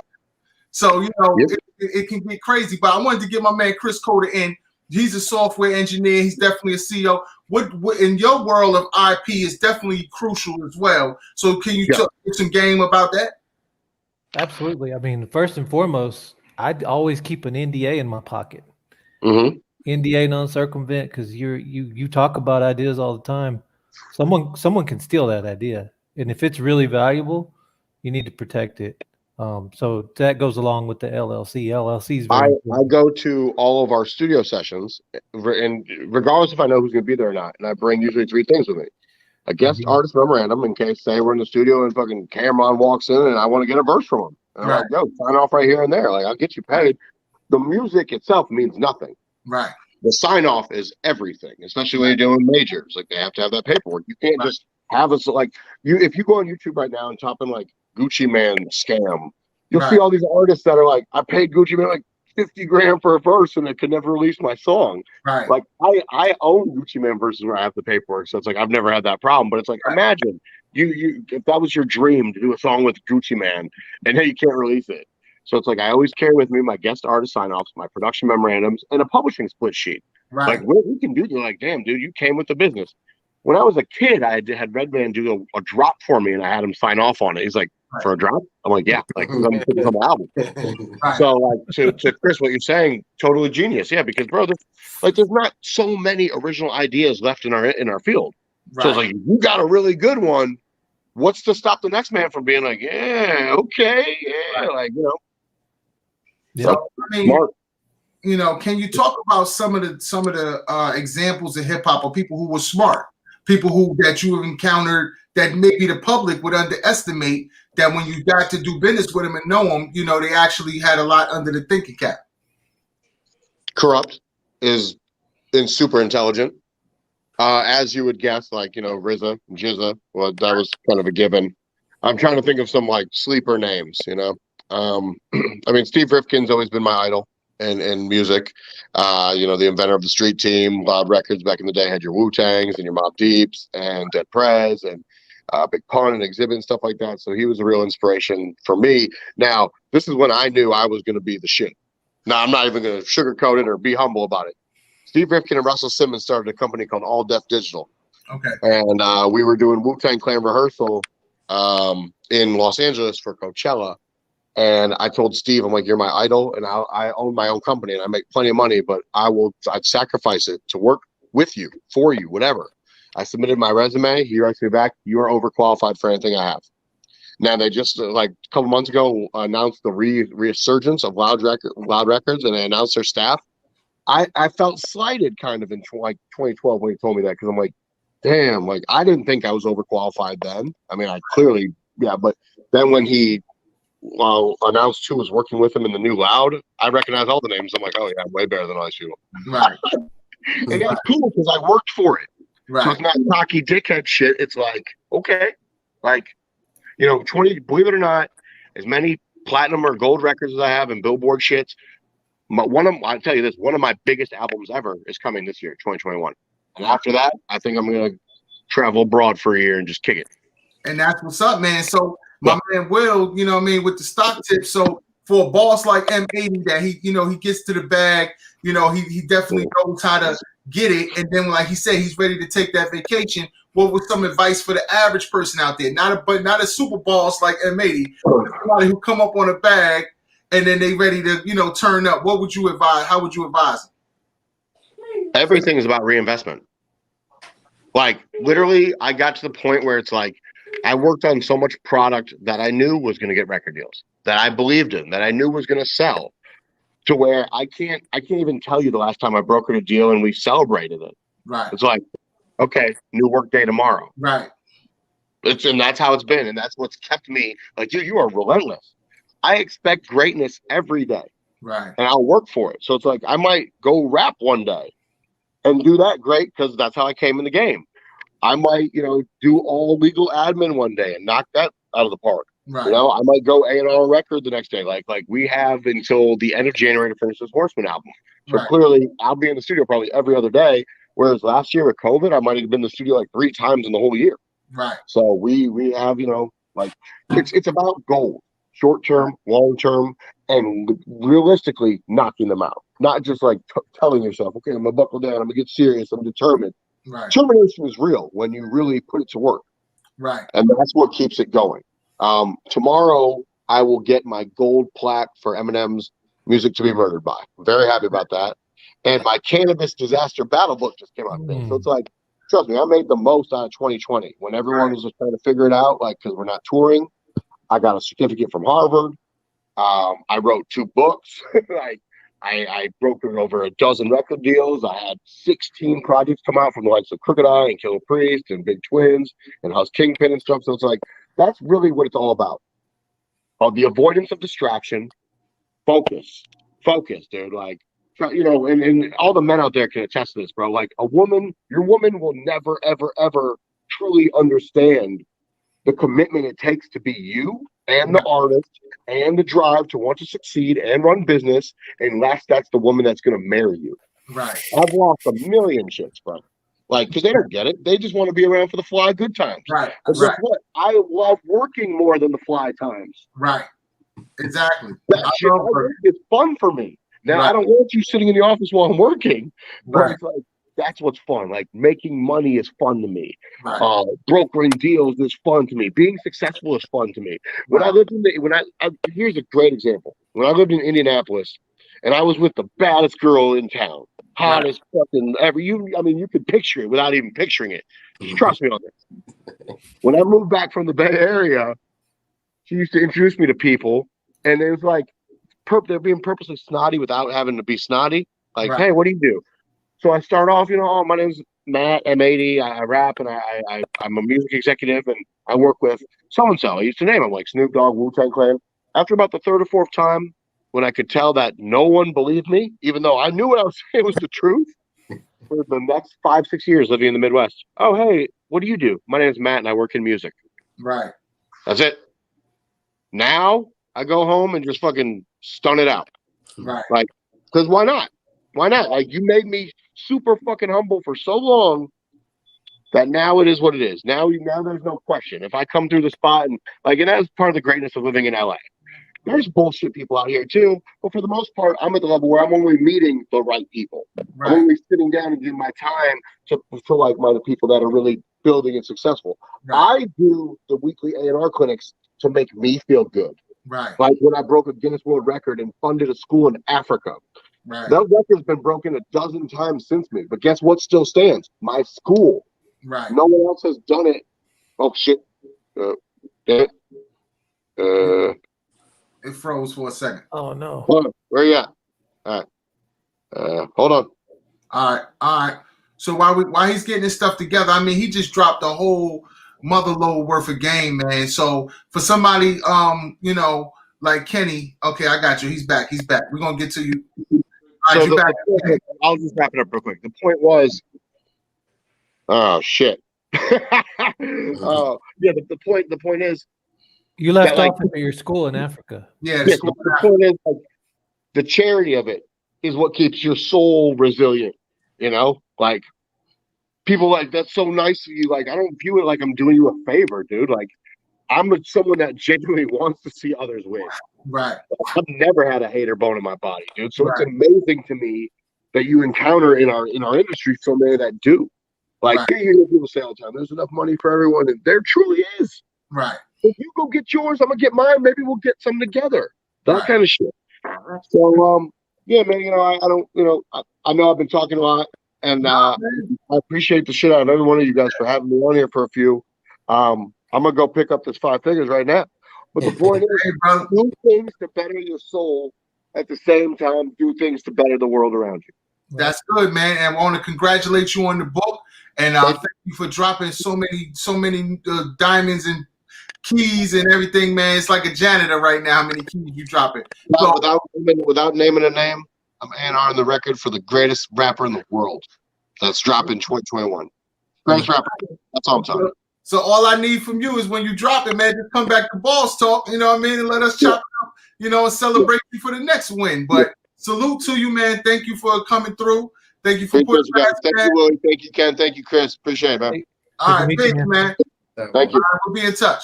So, you know, it can get crazy. But I wanted to get my man Chris Cota in. He's a software engineer. He's definitely a CEO. What in your world of IP is definitely crucial as well. So can you talk some game about that? Absolutely. I mean, first and foremost, I'd always keep an NDA in my pocket. NDA non-circumvent, because you talk about ideas all the time. Someone can steal that idea, and if it's really valuable, you need to protect it. So that goes along with the LLC. LLC's I go to all of our studio sessions, and regardless if I know who's going to be there or not, and I bring usually 3 things with me: a guest artist memorandum in case, say, we're in the studio and fucking Cameron walks in and I want to get a verse from him. And I'm like, yo, sign off right here and there. Like, I'll get you paid. The music itself means nothing. Right. The sign off is everything, especially when you're doing majors. Like they have to have that paperwork. You can't just have us like you. If you go on YouTube right now and type in like Gucci Man scam, you'll see all these artists that are like, I paid Gucci Man like 50 grand for a verse and it could never release my song. Right. Like I own Gucci Man verses where I have the paperwork, so it's like I've never had that problem. But it's like imagine you if that was your dream to do a song with Gucci Man and hey, you can't release it. So it's like I always carry with me my guest artist sign-offs, my production memorandums, and a publishing split sheet. Right. Like what we can do, you're like, damn, dude, you came with the business. When I was a kid, I had Redman do a drop for me, and I had him sign off on it. He's like, for a drop? I'm like, yeah, like I'm putting this on the album. So like to Chris, what you're saying, totally genius. Yeah, because bro, there's not so many original ideas left in our field. Right. So it's like you got a really good one. What's to stop the next man from being like, yeah, okay, yeah, like you know. So, I mean, you know, can you talk about some of the examples of hip hop of people who were smart, people that you have encountered that maybe the public would underestimate, that when you got to do business with them and know them, you know, they actually had a lot under the thinking cap. Corrupt is super intelligent, as you would guess, like, you know, RZA, Jizza. Well, that was kind of a given. I'm trying to think of some like sleeper names, you know. I mean, Steve Rifkin's always been my idol in music. You know, the inventor of the street team. Loud Records back in the day had your Wu-Tangs and your Mobb Deeps and Dead Prez and Big Pun and Exhibit and stuff like that. So he was a real inspiration for me. Now, this is when I knew I was going to be the shit. Now, I'm not even going to sugarcoat it or be humble about it. Steve Rifkin and Russell Simmons started a company called All Def Digital. Okay. And we were doing Wu-Tang Clan rehearsal in Los Angeles for Coachella. And I told Steve, I'm like, you're my idol, and I own my own company, and I make plenty of money, but I'd sacrifice it to work with you, for you, whatever. I submitted my resume. He writes me back, you are overqualified for anything I have. Now, they just, like a couple months ago, announced the resurgence of Loud Records, and they announced their staff. I felt slighted kind of in 2012 when he told me that, because I'm like, damn, like, I didn't think I was overqualified then. I mean, I clearly, yeah, but then when he announced who was working with him in the new Loud, I recognize all the names. I'm like, oh yeah, I'm way better than all these people. Right. And that's cool because I worked for it. Right. So it's not cocky dickhead shit. It's like, okay, like, you know, believe it or not, as many platinum or gold records as I have and Billboard shits, I'll tell you this, one of my biggest albums ever is coming this year, 2021. And after that, I think I'm gonna travel abroad for a year and just kick it. And that's what's up, man. So my man Will, you know what I mean, with the stock tip. So for a boss like M80 that he, you know, he gets to the bag, you know, he definitely knows how to get it. And then like he said, he's ready to take that vacation. What was some advice for the average person out there? Not a super boss like M80, but somebody who come up on a bag and then they ready to, you know, turn up. What would you advise? How would you advise them? Everything is about reinvestment. Like literally, I got to the point where it's like I worked on so much product that I knew was going to get record deals, that I believed in, that I knew was going to sell, to where I can't even tell you the last time I brokered a deal and we celebrated it. Right. It's like, okay, new work day tomorrow. Right. And that's how it's been, and that's what's kept me like, dude, you are relentless. I expect greatness every day. Right. And I'll work for it. So it's like I might go rap one day and do that great because that's how I came in the game. I might, you know, do all legal admin one day and knock that out of the park. Right. You know, I might go A&R record the next day. Like we have until the end of January to finish this Horseman album. So clearly I'll be in the studio probably every other day. Whereas last year with COVID, I might have been in the studio like 3 times in the whole year. Right. So we have, you know, like it's about goals, short term, long term, and realistically knocking them out. Not just like telling yourself, okay, I'm gonna buckle down, I'm gonna get serious, I'm determined. Right. Determination is real when you really put it to work. Right. And that's what keeps it going. Tomorrow I will get my gold plaque for Eminem's Music to Be Murdered By. I'm very happy about that. And my cannabis disaster battle book just came out today. So it's like, trust me, I made the most out of 2020 when everyone was just trying to figure it out, like, because we're not touring. I got a certificate from Harvard. I wrote 2 books. Like, I brokered over a dozen record deals. I had 16 projects come out from the likes of Crooked Eye and Killer Priest and Big Twins and House Kingpin and stuff. So it's like, that's really what it's all about. The avoidance of distraction, focus, dude. Like, you know, and all the men out there can attest to this, bro. Like your woman will never, ever, ever truly understand the commitment it takes to be you and the artist and the drive to want to succeed and run business, unless that's the woman that's going to marry you. Right. I've lost a million chicks, bro. Like, because they don't get it. They just want to be around for the fly good times. Right. But guess what? I love working more than the fly times. Right. Exactly. That shit is fun for me. Now, I don't want you sitting in the office while I'm working, but it's like, that's what's fun. Like, making money is fun to me. Right. Brokering deals is fun to me. Being successful is fun to me. When I lived in here's a great example. When I lived in Indianapolis, and I was with the baddest girl in town, hottest fucking ever. You could picture it without even picturing it. Trust me on this. When I moved back from the Bay Area, she used to introduce me to people, and it was like, they're being purposely snotty without having to be snotty. Like, hey, what do you do? So I start off, you know, oh, my name's Matt, M80. I rap, and I'm a music executive, and I work with so-and-so. I used to name them, like Snoop Dogg, Wu-Tang Clan. After about the 3rd or 4th time, when I could tell that no one believed me, even though I knew what I was saying was the truth, for the next 5-6 years living in the Midwest. Oh, hey, what do you do? My name is Matt, and I work in music. Right. That's it. Now I go home and just fucking stun it out. Right. Like, because why not? Why not? Like, you made me super fucking humble for so long that now it is what it is. Now there's no question. If I come through the spot and that's part of the greatness of living in LA. There's bullshit people out here too, but for the most part, I'm at the level where I'm only meeting the right people. Right. I'm only sitting down and giving my time to the people that are really building and successful. Right. I do the weekly A&R clinics to make me feel good. Right. Like when I broke a Guinness World Record and funded a school in Africa. Right. That record's been broken a dozen times since me. But guess what still stands? My school. Right. No one else has done it. Oh, shit. Damn it. It froze for a second. Oh no. Hold on. Where you at? All right. Hold on. All right. So while he's getting his stuff together, I mean, he just dropped a whole motherload worth of game, man. So for somebody, you know, like Kenny, okay, I got you. He's back. We're gonna get to you. All right, So you back. I'll just wrap it up real quick. The point was, oh shit. Yeah, the point is, You left that, like, off at your school in Africa. Yeah, so the point is, like, the charity of it is what keeps your soul resilient. You know, like people like that's so nice of you. Like I don't view it like I'm doing you a favor, dude. Like I'm someone that genuinely wants to see others win. right. I've never had a hater bone in my body, dude. So Right. it's amazing to me that you encounter in our industry so many that do. Like Right. you hear people say all the time, "There's enough money for everyone," and there truly is. Right. If you go get yours, I'm gonna get mine. Maybe we'll get some together. That Right. kind of shit. So yeah, man. You know, I don't. You know, I know I've been talking a lot, and I appreciate the shit out of every one of you guys for having me on here for a few. I'm gonna go pick up this 5 figures right now. But the point is, Hey, brother. do things to better your soul. At the same time, do things to better the world around you. That's good, man. And I want to congratulate you on the book. And thank you for dropping so many diamonds and keys and everything, man. It's like a janitor right now. How many keys you dropping? So, Without naming a name, I'm A&R on the record for the greatest rapper in the world. That's dropping 2021. Greatest rapper. That's all I'm talking about. So all I need from you is when you drop it, man, just come back to Boss Talk, you know what I mean, and let us chop it up, you know, and celebrate you for the next win. But salute to you, man. Thank you for coming through. Thank you for putting that. Thank you, Willie. Thank you, Ken. Thank you, Chris. Appreciate it, man. All right, thank you, man. Thank you. All right, we'll be in touch.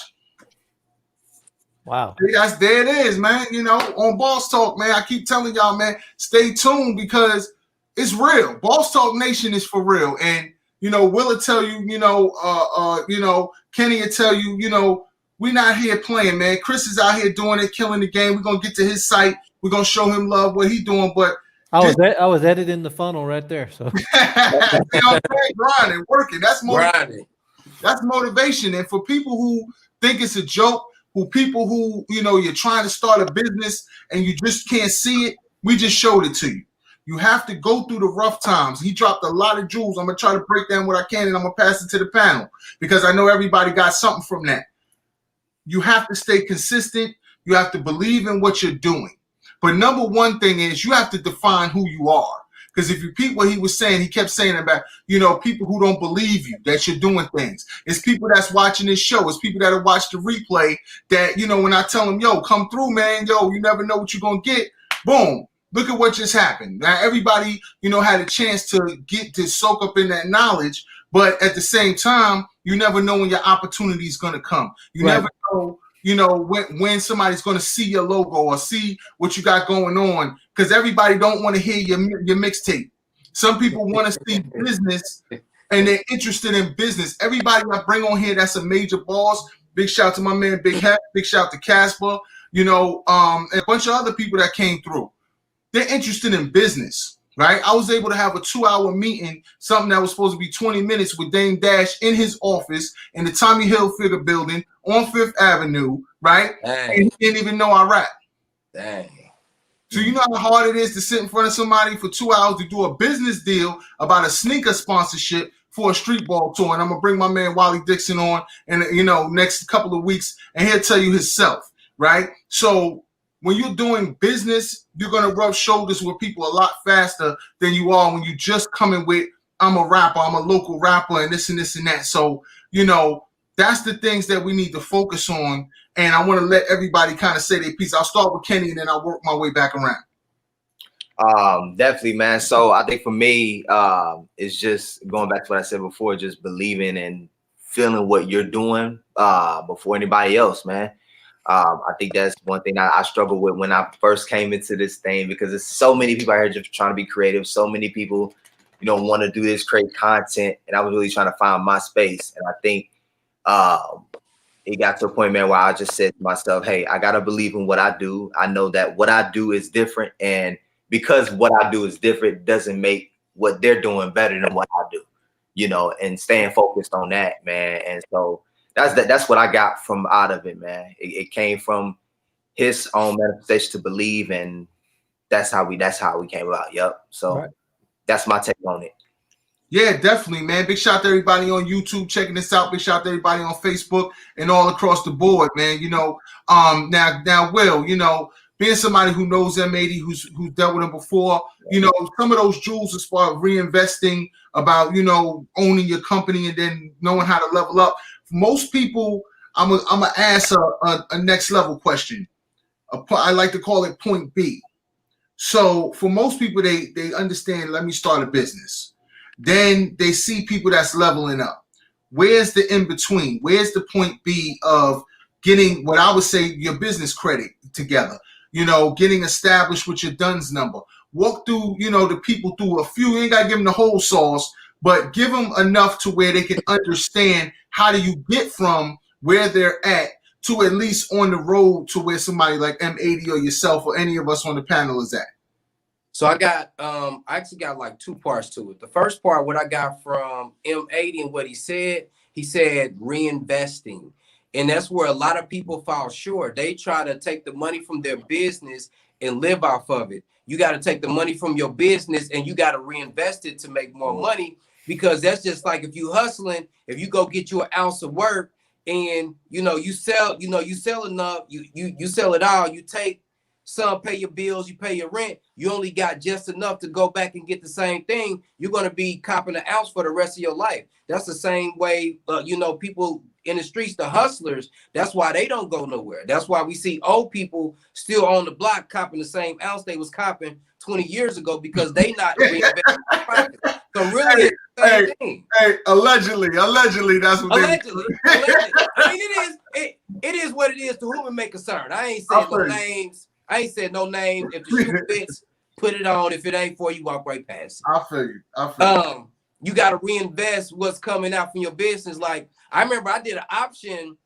Wow. There it is, man. You know, on Boss Talk, man. I keep telling y'all, man, stay tuned because it's real. Boss Talk Nation is for real. And you know, Will tell you, you know, Kenny will tell you, you know, we're not here playing, man. Chris is out here doing it, killing the game. We're gonna get to his site. We're gonna show him love, what he's doing. But I was editing the funnel right there. So you know what I'm saying? Grinding, working. That's Grinding. That's motivation. And for people who think it's a joke, people who, you know, you're trying to start a business and you just can't see it, we just showed it to you. You have to go through the rough times. He dropped a lot of jewels. I'm going to try to break down what I can, and I'm going to pass it to the panel because I know everybody got something from that. You have to stay consistent. You have to believe in what you're doing. But number one thing is you have to define who you are. Because if you repeat what he was saying, he kept saying about, you know, people who don't believe you, that you're doing things. It's people that's watching this show. It's people that have watched the replay that, you know, when I tell them, yo, come through, man, yo, you never know what you're going to get. Boom. Look at what just happened. Now, everybody, you know, had a chance to get to soak up in that knowledge. But at the same time, you never know when your opportunity is going to come. You never know, you know, when somebody's going to see your logo or see what you got going on, because everybody don't want to hear your mixtape. Some people want to see business and they're interested in business. Everybody I bring on here that's a major boss. Big shout out to my man Big Hat. Big shout out to Casper. You know, and a bunch of other people that came through. They're interested in business, right? I was able to have a 2-hour meeting, something that was supposed to be 20 minutes with Dame Dash in his office in the Tommy Hilfiger building on 5th Avenue, right? Dang. And he didn't even know I rap. Dang. So you know how hard it is to sit in front of somebody for 2 hours to do a business deal about a sneaker sponsorship for a street ball tour. And I'm going to bring my man Wally Dixon on in, you know, next couple of weeks, and he'll tell you himself, right? So when you're doing business, you're going to rub shoulders with people a lot faster than you are when you just coming with, I'm a rapper, I'm a local rapper, and this and this and that. So, you know, that's the things that we need to focus on. And I want to let everybody kind of say their piece. I'll start with Kenny and then I'll work my way back around. Definitely, man. So I think for me, it's just going back to what I said before, just believing and feeling what you're doing before anybody else, man. I think that's one thing I struggled with when I first came into this thing, because there's so many people out here just trying to be creative. So many people, you know, want to do this, create content. And I was really trying to find my space. And I think it got to a point, man, where I just said to myself, hey, I got to believe in what I do. I know that what I do is different. And because what I do is different doesn't make what they're doing better than what I do, you know, and staying focused on that, man. And so that's what I got from out of it, man. It came from his own manifestation to believe, and that's how we came about. Yep. So that's my take on it. Yeah, definitely, man. Big shout out to everybody on YouTube checking this out. Big shout out to everybody on Facebook and all across the board, man. You know, now, Will, you know, being somebody who knows M80, who's dealt with him before, you know, some of those jewels as far as reinvesting, about, you know, owning your company and then knowing how to level up. For most people, I'm gonna ask a next level question. I like to call it point B. So for most people, they understand, let me start a business. Then they see people that's leveling up. Where's the in between? Where's the point B of getting what I would say your business credit together? You know, getting established with your DUNS number. Walk through, you know, the people through a few. You ain't got to give them the whole sauce, but give them enough to where they can understand how do you get from where they're at to at least on the road to where somebody like M80 or yourself or any of us on the panel is at. So I actually got like two parts to it. The first part, what I got from M80 and what he said reinvesting. And that's where a lot of people fall short. They try to take the money from their business and live off of it. You got to take the money from your business and you got to reinvest it to make more money, because that's just like if you hustling, if you go get you an ounce of work and, you know, you sell enough, you sell it all, you take some, pay your bills, you pay your rent, you only got just enough to go back and get the same thing, you're going to be copping an ounce for the rest of your life. That's the same way, you know, people in the streets, the hustlers, that's why they don't go nowhere. That's why we see old people still on the block copping the same ounce they was copping 20 years ago, because they not reinvesting their pockets. So really, it's the same thing. Hey, allegedly, that's what allegedly. I mean, it is what it is, to whom it may concern. I ain't saying no names. I ain't said no name. If the shoe fits, put it on. If it ain't for you, walk right past it. I feel you. You got to reinvest what's coming out from your business. Like, I remember I did an option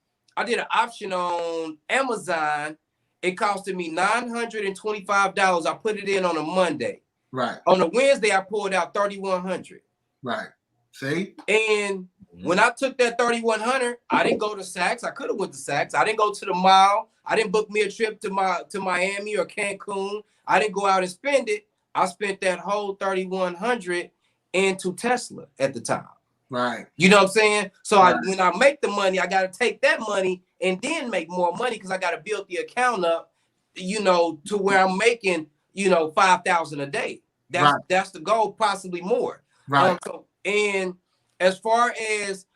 on Amazon. It costed me $925. I put it in on a Monday. Right. On a Wednesday, I pulled out $3,100. Right. See? And when I took that $3,100, I didn't go to Saks. I could have went to Saks. I didn't go to the mall. I didn't book me a trip to Miami or Cancun. I didn't go out and spend it. I spent that whole $3,100 into Tesla at the time. Right. You know what I'm saying? So when I make the money, I got to take that money and then make more money, because I got to build the account up, you know, to where I'm making, you know, $5,000 a day. That's the goal, possibly more. Right. And as far as,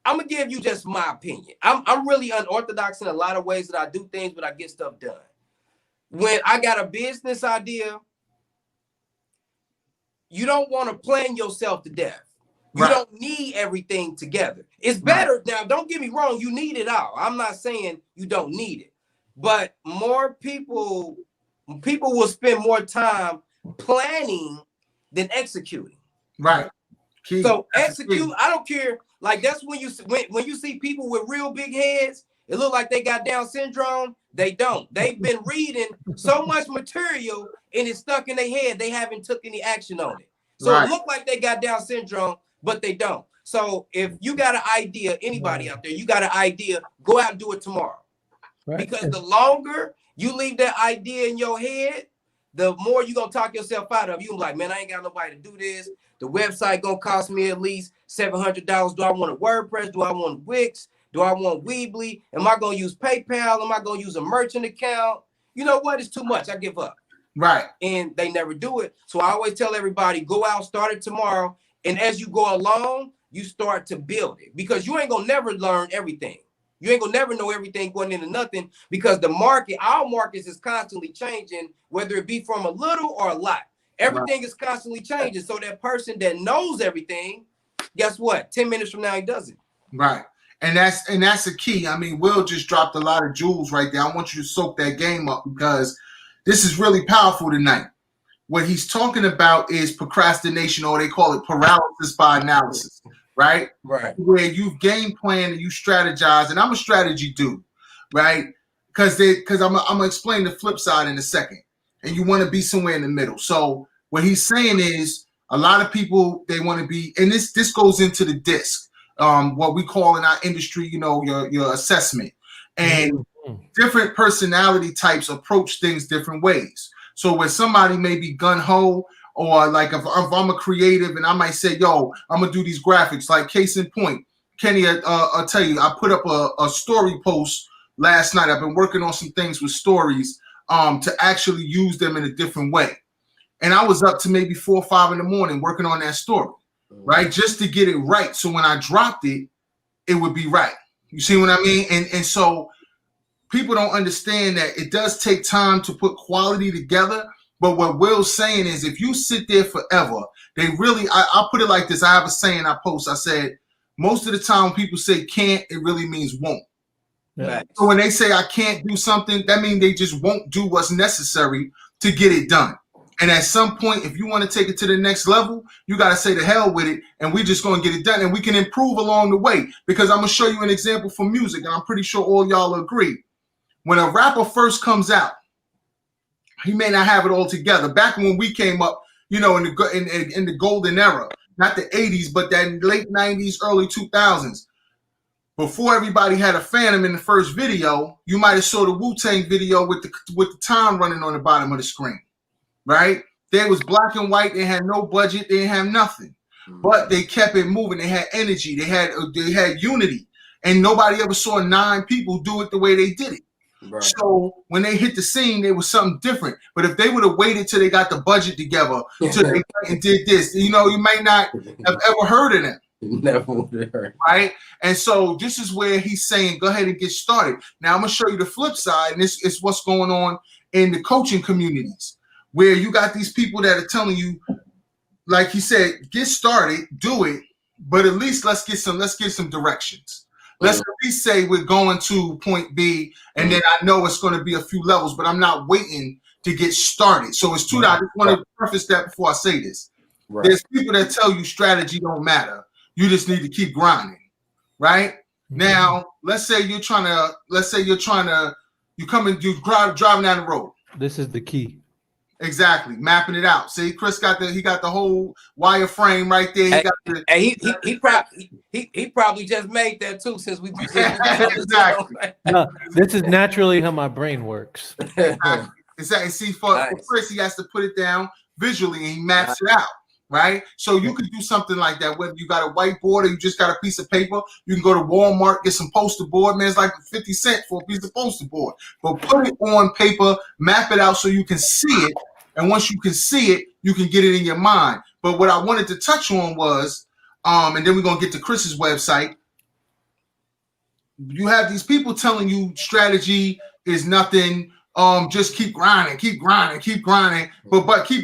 I'm gonna give you just my opinion. I'm really unorthodox in a lot of ways that I do things, but I get stuff done. When I got a business idea, you don't want to plan yourself to death. You don't need everything together. It's better. Now, don't get me wrong, you need it all. I'm not saying you don't need it, but more people will spend more time planning than executing. Right. Key. So execute. I don't care. Like, that's when you see people with real big heads, it look like they got Down syndrome. They don't. They've been reading so much material and it's stuck in their head. They haven't took any action on it. So it look like they got Down syndrome, but they don't. So if you got an idea, anybody out there, you got an idea, go out and do it tomorrow. Right. Because the longer you leave that idea in your head, the more you're going to talk yourself out of. You're like, man, I ain't got nobody to do this. The website going to cost me at least $700. Do I want a WordPress? Do I want Wix? Do I want Weebly? Am I going to use PayPal? Am I going to use a merchant account? You know what? It's too much. I give up. Right. And they never do it. So I always tell everybody, go out, start it tomorrow. And as you go along, you start to build it, because you ain't going to never learn everything. You ain't going to never know everything going into nothing, because the market, our markets is constantly changing, whether it be from a little or a lot. Everything is constantly changing. So that person that knows everything, guess what? 10 minutes from now, he doesn't. Right. And that's the key. I mean, Will just dropped a lot of jewels right there. I want you to soak that game up, because this is really powerful tonight. What he's talking about is procrastination, or they call it paralysis by analysis, right? Right. Where you've game planned and you strategize, and I'm a strategy dude, right? Because I'm gonna explain the flip side in a second, and you want to be somewhere in the middle. So what he's saying is a lot of people, they want to be, and this goes into the disc, what we call in our industry, you know, your assessment, and different personality types approach things different ways. So where somebody may be gun-ho, or like if I'm a creative and I might say, yo, I'm gonna do these graphics, like case in point, Kenny, I'll tell you, I put up a story post last night. I've been working on some things with stories to actually use them in a different way. And I was up to maybe 4 or 5 in the morning working on that story, right? Just to get it right. So when I dropped it, it would be right. You see what I mean? And so people don't understand that it does take time to put quality together. But what Will's saying is if you sit there forever, they really, I'll put it like this. I have a saying I post. I said, most of the time when people say can't, it really means won't. Yeah. So when they say I can't do something, that means they just won't do what's necessary to get it done. And at some point, if you want to take it to the next level, you got to say the hell with it, and we're just going to get it done. And we can improve along the way, because I'm going to show you an example from music, and I'm pretty sure all y'all agree. When a rapper first comes out, he may not have it all together. Back when we came up, you know, in the golden era, not the 80s, but that late 90s, early 2000s, before everybody had a Phantom in the first video, you might have saw the Wu-Tang video with the time running on the bottom of the screen. Right? They was black and white. They had no budget. They didn't have nothing, but they kept it moving. They had energy. They had unity, and nobody ever saw 9 people do it the way they did it. Right. So when they hit the scene, there was something different. But if they would have waited till they got the budget together, till they and did this, you know, you might not have ever heard of them. Never would have heard. Right? And so this is where he's saying, go ahead and get started. Now I'm gonna show you the flip side, and this is what's going on in the coaching communities, where you got these people that are telling you, like he said, get started, do it, but at least let's get some directions. Let's at least say we're going to point B, and then I know it's going to be a few levels, but I'm not waiting to get started. So it's true that I just want to preface that before I say this. Right. There's people that tell you strategy don't matter. You just need to keep grinding, right? Now, let's say you're coming, you driving down the road. This is the key. Exactly, mapping it out. See, Chris got the whole wire frame right there. He probably just made that too, since we exactly. No, this is naturally how my brain works. Exactly. See, for Chris, he has to put it down visually, and he maps it out. Right? So you could do something like that, whether you got a whiteboard or you just got a piece of paper. You can go to Walmart, get some poster board. Man, it's like 50 cents for a piece of poster board. But put it on paper, map it out so you can see it. And once you can see it, you can get it in your mind. But what I wanted to touch on was, and then we're going to get to Chris's website. You have these people telling you strategy is nothing. Just keep grinding. But keep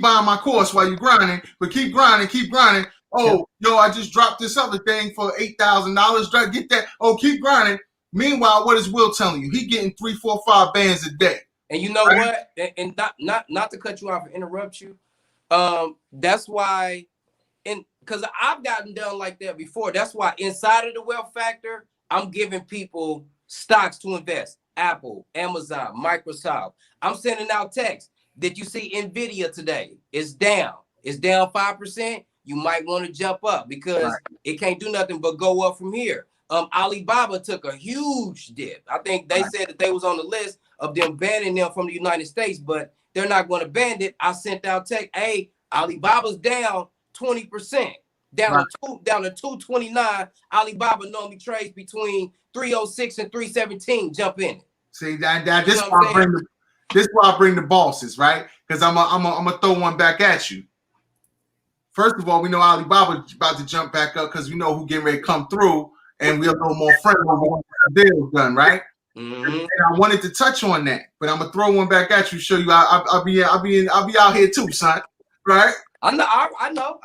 buying my course while you're grinding. But keep grinding. Oh, yo, I just dropped this other thing for $8,000. Get that. Oh, keep grinding. Meanwhile, what is Will telling you? He getting 3, 4, 5 bands a day. And you know what? And not to cut you off or interrupt you. That's why, because I've gotten done like that before. That's why inside of the wealth factor, I'm giving people stocks to invest. Apple, Amazon, Microsoft. I'm sending out text. Did you see Nvidia today? It's down. It's down 5%. You might want to jump up because it can't do nothing but go up from here. Alibaba took a huge dip. I think they said that they was on the list of them banning them from the United States, but they're not going to ban it. I sent out text. Hey, Alibaba's down 20%. Down to 229. Alibaba normally trades between 306 and 317. Jump in. See that this is why I bring the bosses, right? Because I'm gonna throw one back at you. First of all, we know Alibaba's about to jump back up because we know who getting ready to come through, and we're a little more friendly. We want the deal done, right? Mm-hmm. And I wanted to touch on that, but I'm gonna throw one back at you. Show you I'll be out here too, son. Right? I know.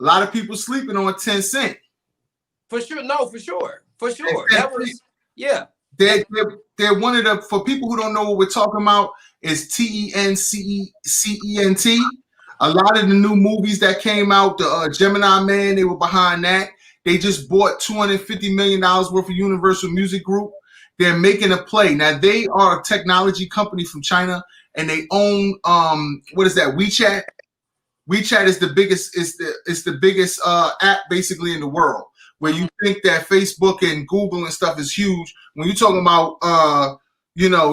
A lot of people sleeping on 10 cent. For sure. No, for sure. That was, yeah. They're one of the, for people who don't know what we're talking about, is TENCENT. A lot of the new movies that came out, the Gemini Man, they were behind that. They just bought $250 million worth of Universal Music Group. They're making a play. Now, they are a technology company from China, and they own what is that? WeChat. WeChat is the biggest app basically in the world. Where you think that Facebook and Google and stuff is huge, when you're talking about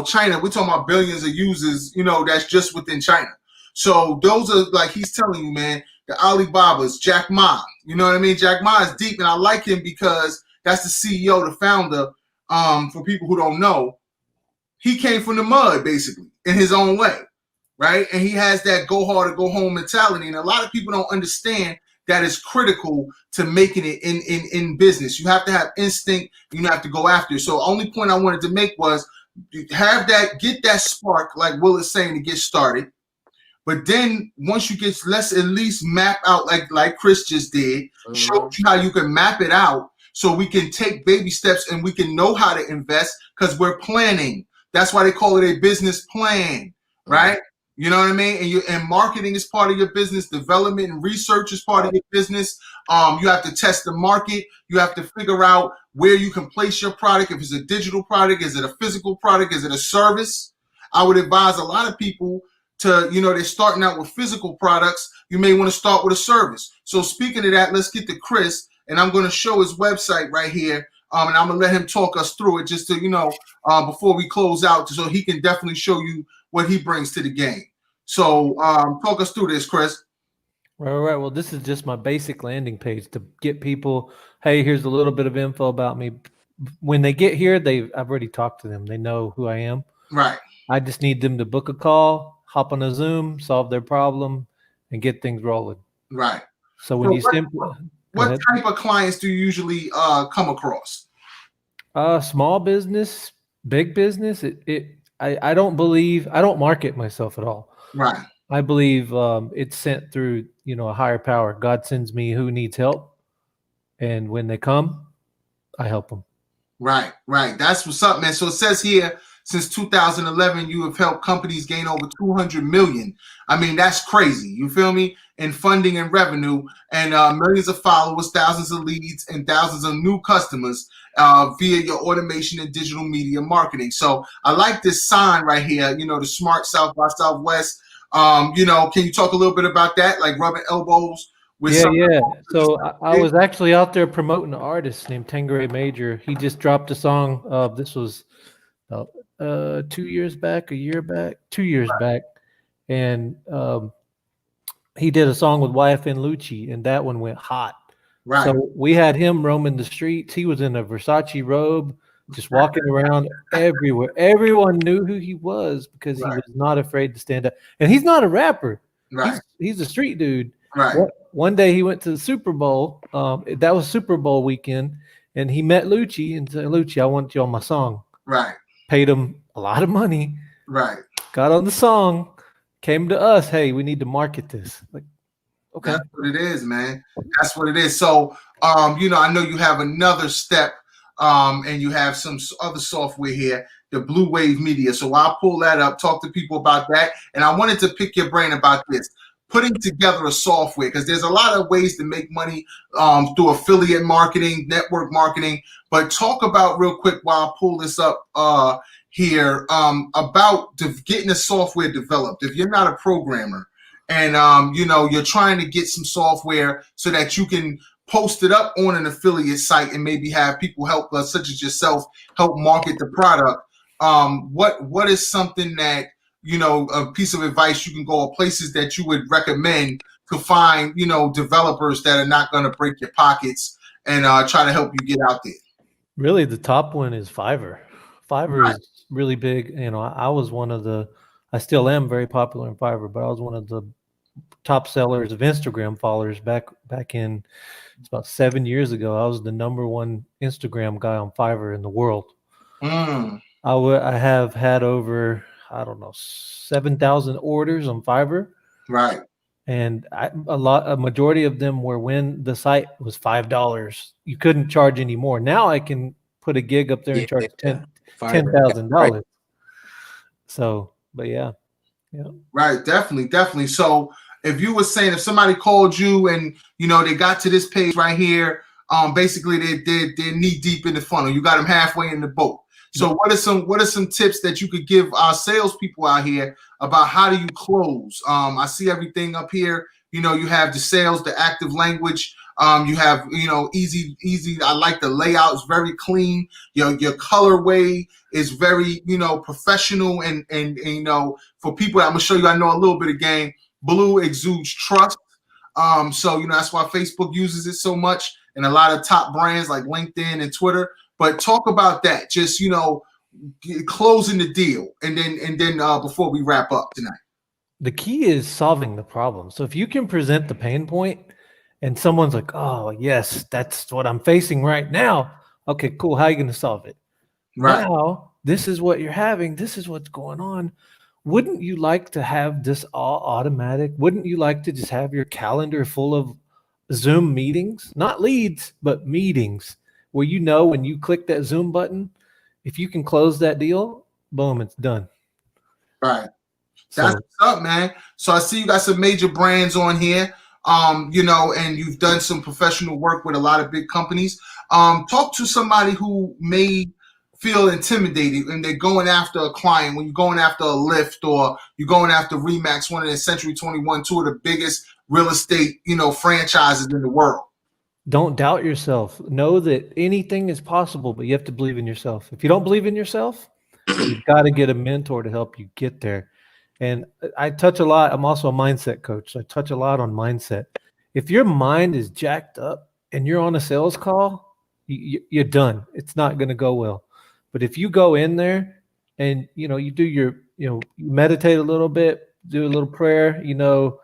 China, we're talking about billions of users, that's just within China. So those are, like he's telling you, man, the Alibabas, Jack Ma. You know what I mean? Jack Ma is deep, and I like him because that's the CEO, the founder. For people who don't know, he came from the mud basically in his own way, right? And he has that go hard or go home mentality. And a lot of people don't understand that is critical to making it in business. You have to have instinct. You have to go after it. So the only point I wanted to make was have that, get that spark, like Will is saying, to get started. But then once you get, let's at least map out like Chris just did, show you how you can map it out so we can take baby steps and we can know how to invest because we're planning. That's why they call it a business plan, right? You know what I mean? And marketing is part of your business. Development and research is part of your business. You have to test the market. You have to figure out where you can place your product. If it's a digital product, is it a physical product? Is it a service? I would advise a lot of people to, they're starting out with physical products. You may want to start with a service. So speaking of that, let's get to Chris, and I'm going to show his website right here. And I'm going to let him talk us through it just to, before we close out, so he can definitely show you what he brings to the game. So talk us through this, Chris. Right. Well, this is just my basic landing page to get people, hey, here's a little bit of info about me. When they get here, I've already talked to them. They know who I am. Right. I just need them to book a call, hop on a Zoom, solve their problem, and get things rolling. Right. So when what type of clients do you usually come across? Small business, big business. I don't market myself at all. Right. I believe it's sent through, a higher power. God sends me who needs help. And when they come, I help them. Right. That's what's up, man. So it says here, since 2011, you have helped companies gain over 200 million. I mean, that's crazy. You feel me? In funding and revenue, and millions of followers, thousands of leads, and thousands of new customers via your automation and digital media marketing. So I like this sign right here, the Smart South by Southwest. Can you talk a little bit about that, like rubbing elbows with Yeah. So I was actually out there promoting an artist named Tangere Major. He just dropped a song. This was 2 years back, 2 years back. And he did a song with YFN Lucci, and that one went hot. Right. So we had him roaming the streets. He was in a Versace robe, just walking around everywhere. Everyone knew who he was because he was not afraid to stand up. And he's not a rapper. Right. He's a street dude. Right. One day he went to the Super Bowl. That was Super Bowl weekend, and he met Lucci and said, "Lucci, I want you on my song." Right. Paid him a lot of money. Right. Got on the song. Came to us, hey, we need to market this. Like, okay. That's what it is, man. That's what it is. So, I know you have another step, and you have some other software here, the Blue Wave Media. So I'll pull that up, talk to people about that. And I wanted to pick your brain about this, putting together a software, because there's a lot of ways to make money through affiliate marketing, network marketing. But talk about real quick while I pull this up here about getting the software developed. If you're not a programmer and you're trying to get some software so that you can post it up on an affiliate site and maybe have people help us, such as yourself, help market the product. What is something that a piece of advice you can go, or places that you would recommend to find developers that are not going to break your pockets and try to help you get out there? Really, the top one is Fiverr. Fiverr is really big. I was one of I still am very popular in Fiverr, but I was one of the top sellers of Instagram followers back in, it's about 7 years ago. I was the #1 Instagram guy on Fiverr in the world. I have had over, 7,000 orders on Fiverr. Right. And a majority of them were when the site was $5. You couldn't charge any more. Now I can put a gig up there and charge $10,000. So, but yeah. Right, definitely. So if you were saying, if somebody called you and they got to this page right here, basically they're knee deep in the funnel. You got them halfway in the boat. So what are some tips that you could give our salespeople out here about how do you close? I see everything up here. You know, you have the sales, the active language. You have, you know, easy. I like the layout. It's very clean. Your colorway is very, you know, professional and you know, for people, I'm gonna show you. I know a little bit of game. Blue exudes trust. So you know that's why Facebook uses it so much, and a lot of top brands like LinkedIn and Twitter. But talk about that. Just, you know, closing the deal, and then before we wrap up tonight. The key is solving the problem. So if you can present the pain point and someone's like, oh, yes, that's what I'm facing right now. Okay, cool. How are you going to solve it? Right. Now, this is what you're having. This is what's going on. Wouldn't you like to have this all automatic? Wouldn't you like to just have your calendar full of Zoom meetings? Not leads, but meetings, where you know when you click that Zoom button, if you can close that deal, boom, it's done. Right. That's what's up, man. So I see you got some major brands on here, you know, and you've done some professional work with a lot of big companies. Talk to somebody who may feel intimidated and they're going after a client, when you're going after a Lyft or you're going after Remax, one of the Century 21, two of the biggest real estate, you know, franchises in the world. Don't doubt yourself. Know that anything is possible, but you have to believe in yourself. If you don't believe in yourself, you've got to get a mentor to help you get there. And I touch a lot. I'm also a mindset coach. So I touch a lot on mindset. If your mind is jacked up and you're on a sales call, you're done. It's not going to go well. But if you go in there and, you know, you do your, you know, you meditate a little bit, do a little prayer, you know,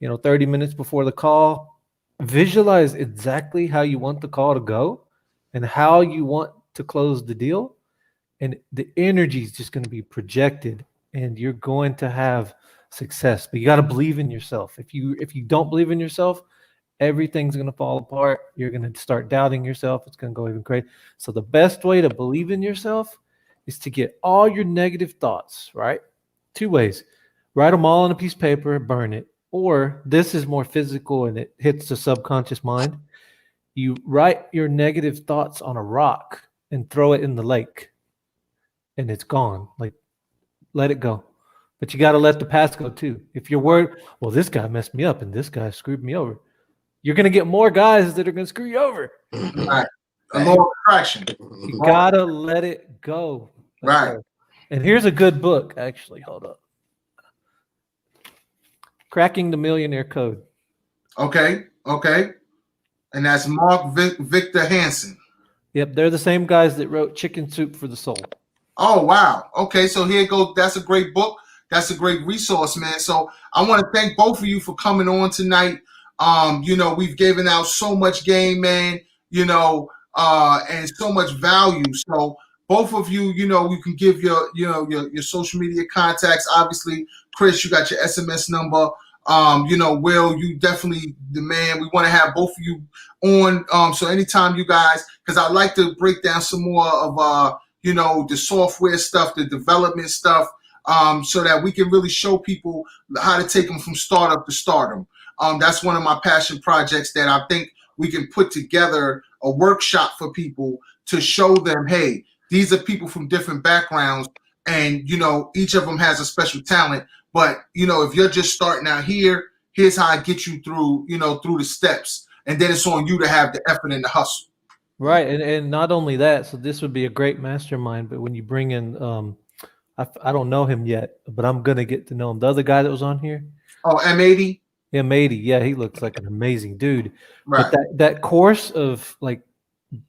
30 minutes before the call, visualize exactly how you want the call to go and how you want to close the deal. And the energy is just going to be projected and you're going to have success. But you got to believe in yourself. If you don't believe in yourself, everything's going to fall apart. You're going to start doubting yourself. It's going to go even crazy. So the best way to believe in yourself is to get all your negative thoughts, right? Two ways. Write them all on a piece of paper, burn it. Or this is more physical and it hits the subconscious mind. You write your negative thoughts on a rock and throw it in the lake. And it's gone. Like, let it go. But you got to let the past go too. If you're worried, well, this guy messed me up and this guy screwed me over, you're going to get more guys that are going to screw you over. Right. A law of attraction. You got to let it go. Right. And here's a good book, actually. Hold up. Cracking the Millionaire Code. Okay. And that's Mark Victor Hansen. Yep, they're the same guys that wrote Chicken Soup for the Soul. Oh, wow. Okay, so here it goes. That's a great book. That's a great resource, man. So I want to thank both of you for coming on tonight. You know, we've given out so much game, man, you know, and so much value. So both of you, you know, you can give your social media contacts. Obviously, Chris, you got your SMS number. You know, Will, you definitely the man. We want to have both of you on. So anytime you guys, because I like to break down some more of you know, the software stuff, the development stuff, so that we can really show people how to take them from startup to stardom. That's one of my passion projects that I think we can put together a workshop for people to show them, hey, these are people from different backgrounds and, you know, each of them has a special talent. But, you know, if you're just starting out here, here's how I get you through, you know, through the steps. And then it's on you to have the effort and the hustle. Right. And not only that, so this would be a great mastermind, but when you bring in, I don't know him yet, but I'm going to get to know him. The other guy that was on here. Oh, M80? M80. Yeah, he looks like an amazing dude. Right. But that course of like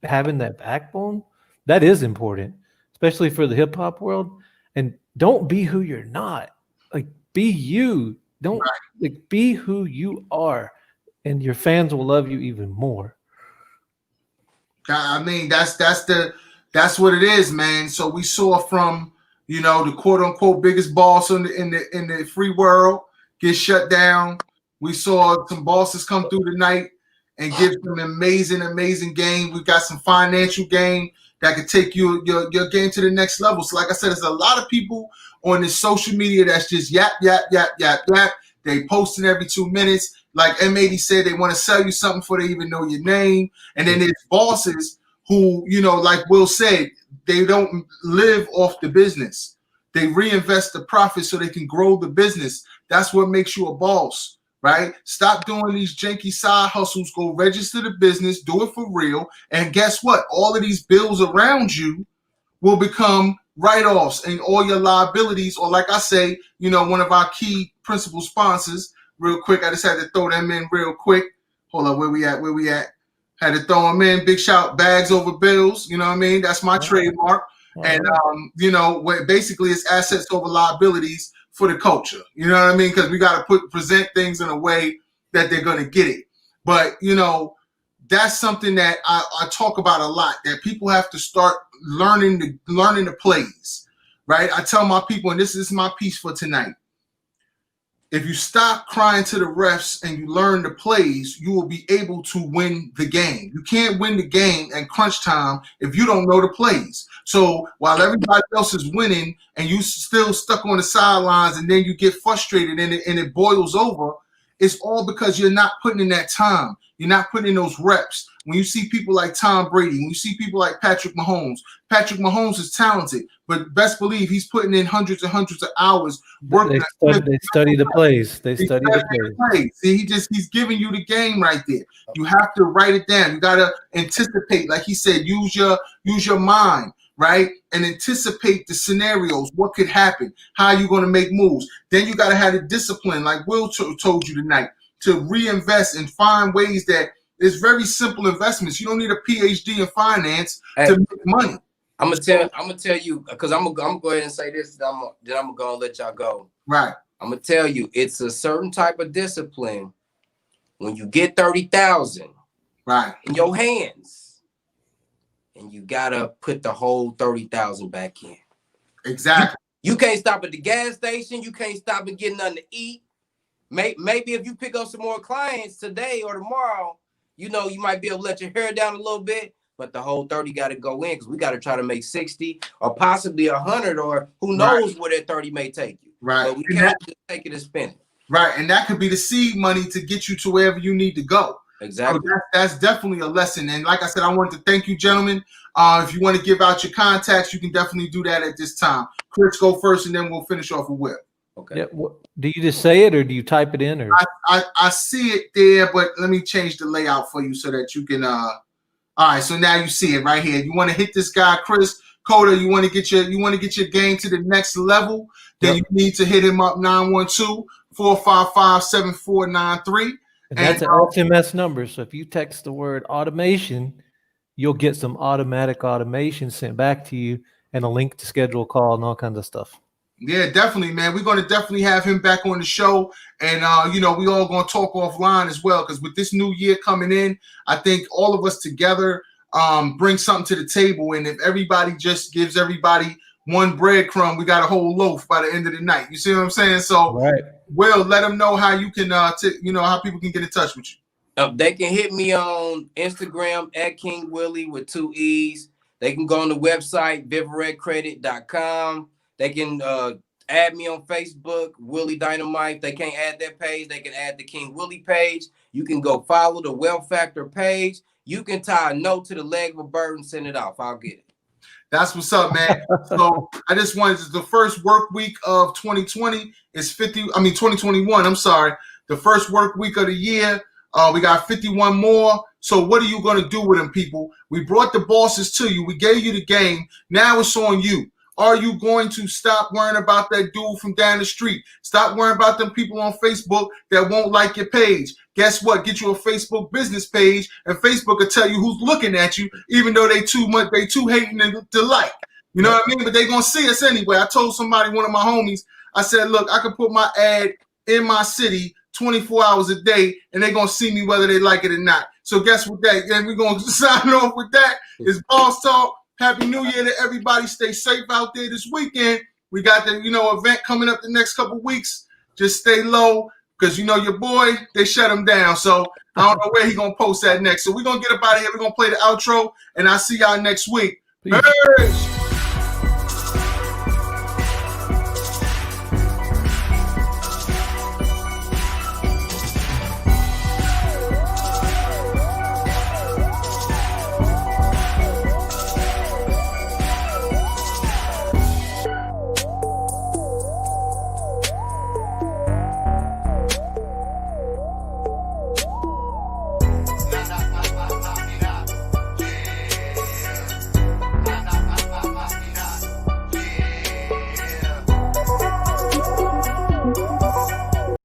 having that backbone, that is important, especially for the hip hop world. And don't be who you're not. Like, be you. Don't like be who you are, and your fans will love you even more. I mean, that's what it is, man. So we saw from, you know, the quote unquote biggest boss in the free world get shut down. We saw some bosses come through tonight and give some amazing game. We got some financial game that could take your game to the next level. So like I said, there's a lot of people on this social media that's just yap. They posting every 2 minutes. Like M80 said, they want to sell you something before they even know your name. And then there's bosses who, you know, like Will said, they don't live off the business. They reinvest the profit so they can grow the business. That's what makes you a boss, right? Stop doing these janky side hustles. Go register the business, do it for real. And guess what? All of these bills around you will become write-offs, and all your liabilities, or like I say, you know, one of our key principal sponsors, real quick, I just had to throw them in real quick. Hold up, where we at? Had to throw them in. Big shout, bags over bills. You know what I mean? That's my trademark. And, you know, what basically it's assets over liabilities for the culture. You know what I mean? Because we got to present things in a way that they're going to get it. But, you know, that's something that I talk about a lot, that people have to start learning the plays, right? I tell my people, and this is my piece for tonight. If you stop crying to the refs and you learn the plays, you will be able to win the game. You can't win the game in crunch time if you don't know the plays. So while everybody else is winning and you still stuck on the sidelines, and then you get frustrated and it boils over, it's all because you're not putting in that time. You're not putting in those reps. When you see people like Tom Brady, when you see people like Patrick Mahomes is talented, but best believe he's putting in hundreds and hundreds of hours working. They study the plays. They study the plays. See, he's giving you the game right there. You have to write it down. You got to anticipate, like he said, use your mind, right? And anticipate the scenarios, what could happen, how you're going to make moves. Then you got to have the discipline, like Will told you tonight, to reinvest and find ways that it's very simple investments. You don't need a PhD in finance to make money. I'm gonna tell you, because I'm gonna go ahead and say this, then I'm gonna go and let y'all go. Right. I'm gonna tell you, it's a certain type of discipline when you get 30,000 right in your hands, and you gotta put the whole 30,000 back in. Exactly. You can't stop at the gas station. You can't stop at getting nothing to eat. Maybe if you pick up some more clients today or tomorrow, you know, you might be able to let your hair down a little bit, but the whole 30 got to go in, because we got to try to make 60 or possibly 100, or who knows where that 30 may take you. Right. But we can't just take it and spend it. Right. And that could be the seed money to get you to wherever you need to go. Exactly. So that's definitely a lesson. And like I said, I want to thank you, gentlemen. If you want to give out your contacts, you can definitely do that at this time. Chris, go first, and then we'll finish off with Will. Okay. Yeah, do you just say it, or do you type it in? Or I see it there, but let me change the layout for you so that you can. All right, so now you see it right here. You want to hit this guy, Chris Cota. You want to get your game to the next level. Then you need to hit him up 912-455-7493. And that's an SMS number. So if you text the word automation, you'll get some automatic automation sent back to you, and a link to schedule a call and all kinds of stuff. Yeah, definitely, man. We're going to definitely have him back on the show. And, you know, we all going to talk offline as well, because with this new year coming in, I think all of us together bring something to the table. And if everybody just gives everybody one breadcrumb, we got a whole loaf by the end of the night. You see what I'm saying? So, Will, let them know how you can, how people can get in touch with you. They can hit me on Instagram at King Willie with 2 E's. They can go on the website, vivaredcredit.com. They can add me on Facebook, Willie Dynamite. If they can't add that page, they can add the King Willie page. You can go follow the Wealth Factor page. You can tie a note to the leg of a bird and send it off. I'll get it. That's what's up, man. So I just wanted the first work week of 2020 is 2021. I'm sorry. The first work week of the year. We got 51 more. So what are you going to do with them, people? We brought the bosses to you. We gave you the game. Now it's on you. Are you going to stop worrying about that dude from down the street? Stop worrying about them people on Facebook that won't like your page. Guess what? Get you a Facebook business page, and Facebook will tell you who's looking at you, even though they too hating to like. You know what I mean? But they gonna see us anyway. I told somebody, one of my homies, I said, look, I could put my ad in my city 24 hours a day, and they're gonna see me whether they like it or not. So guess what? And we're gonna sign off with that. It's Boss Talk. Happy New Year to everybody. Stay safe out there this weekend. We got the event coming up the next couple weeks. Just stay low, because your boy, they shut him down. So I don't know where he gonna post that next. So we're gonna get up out of here. We're gonna play the outro, and I'll see y'all next week. Peace.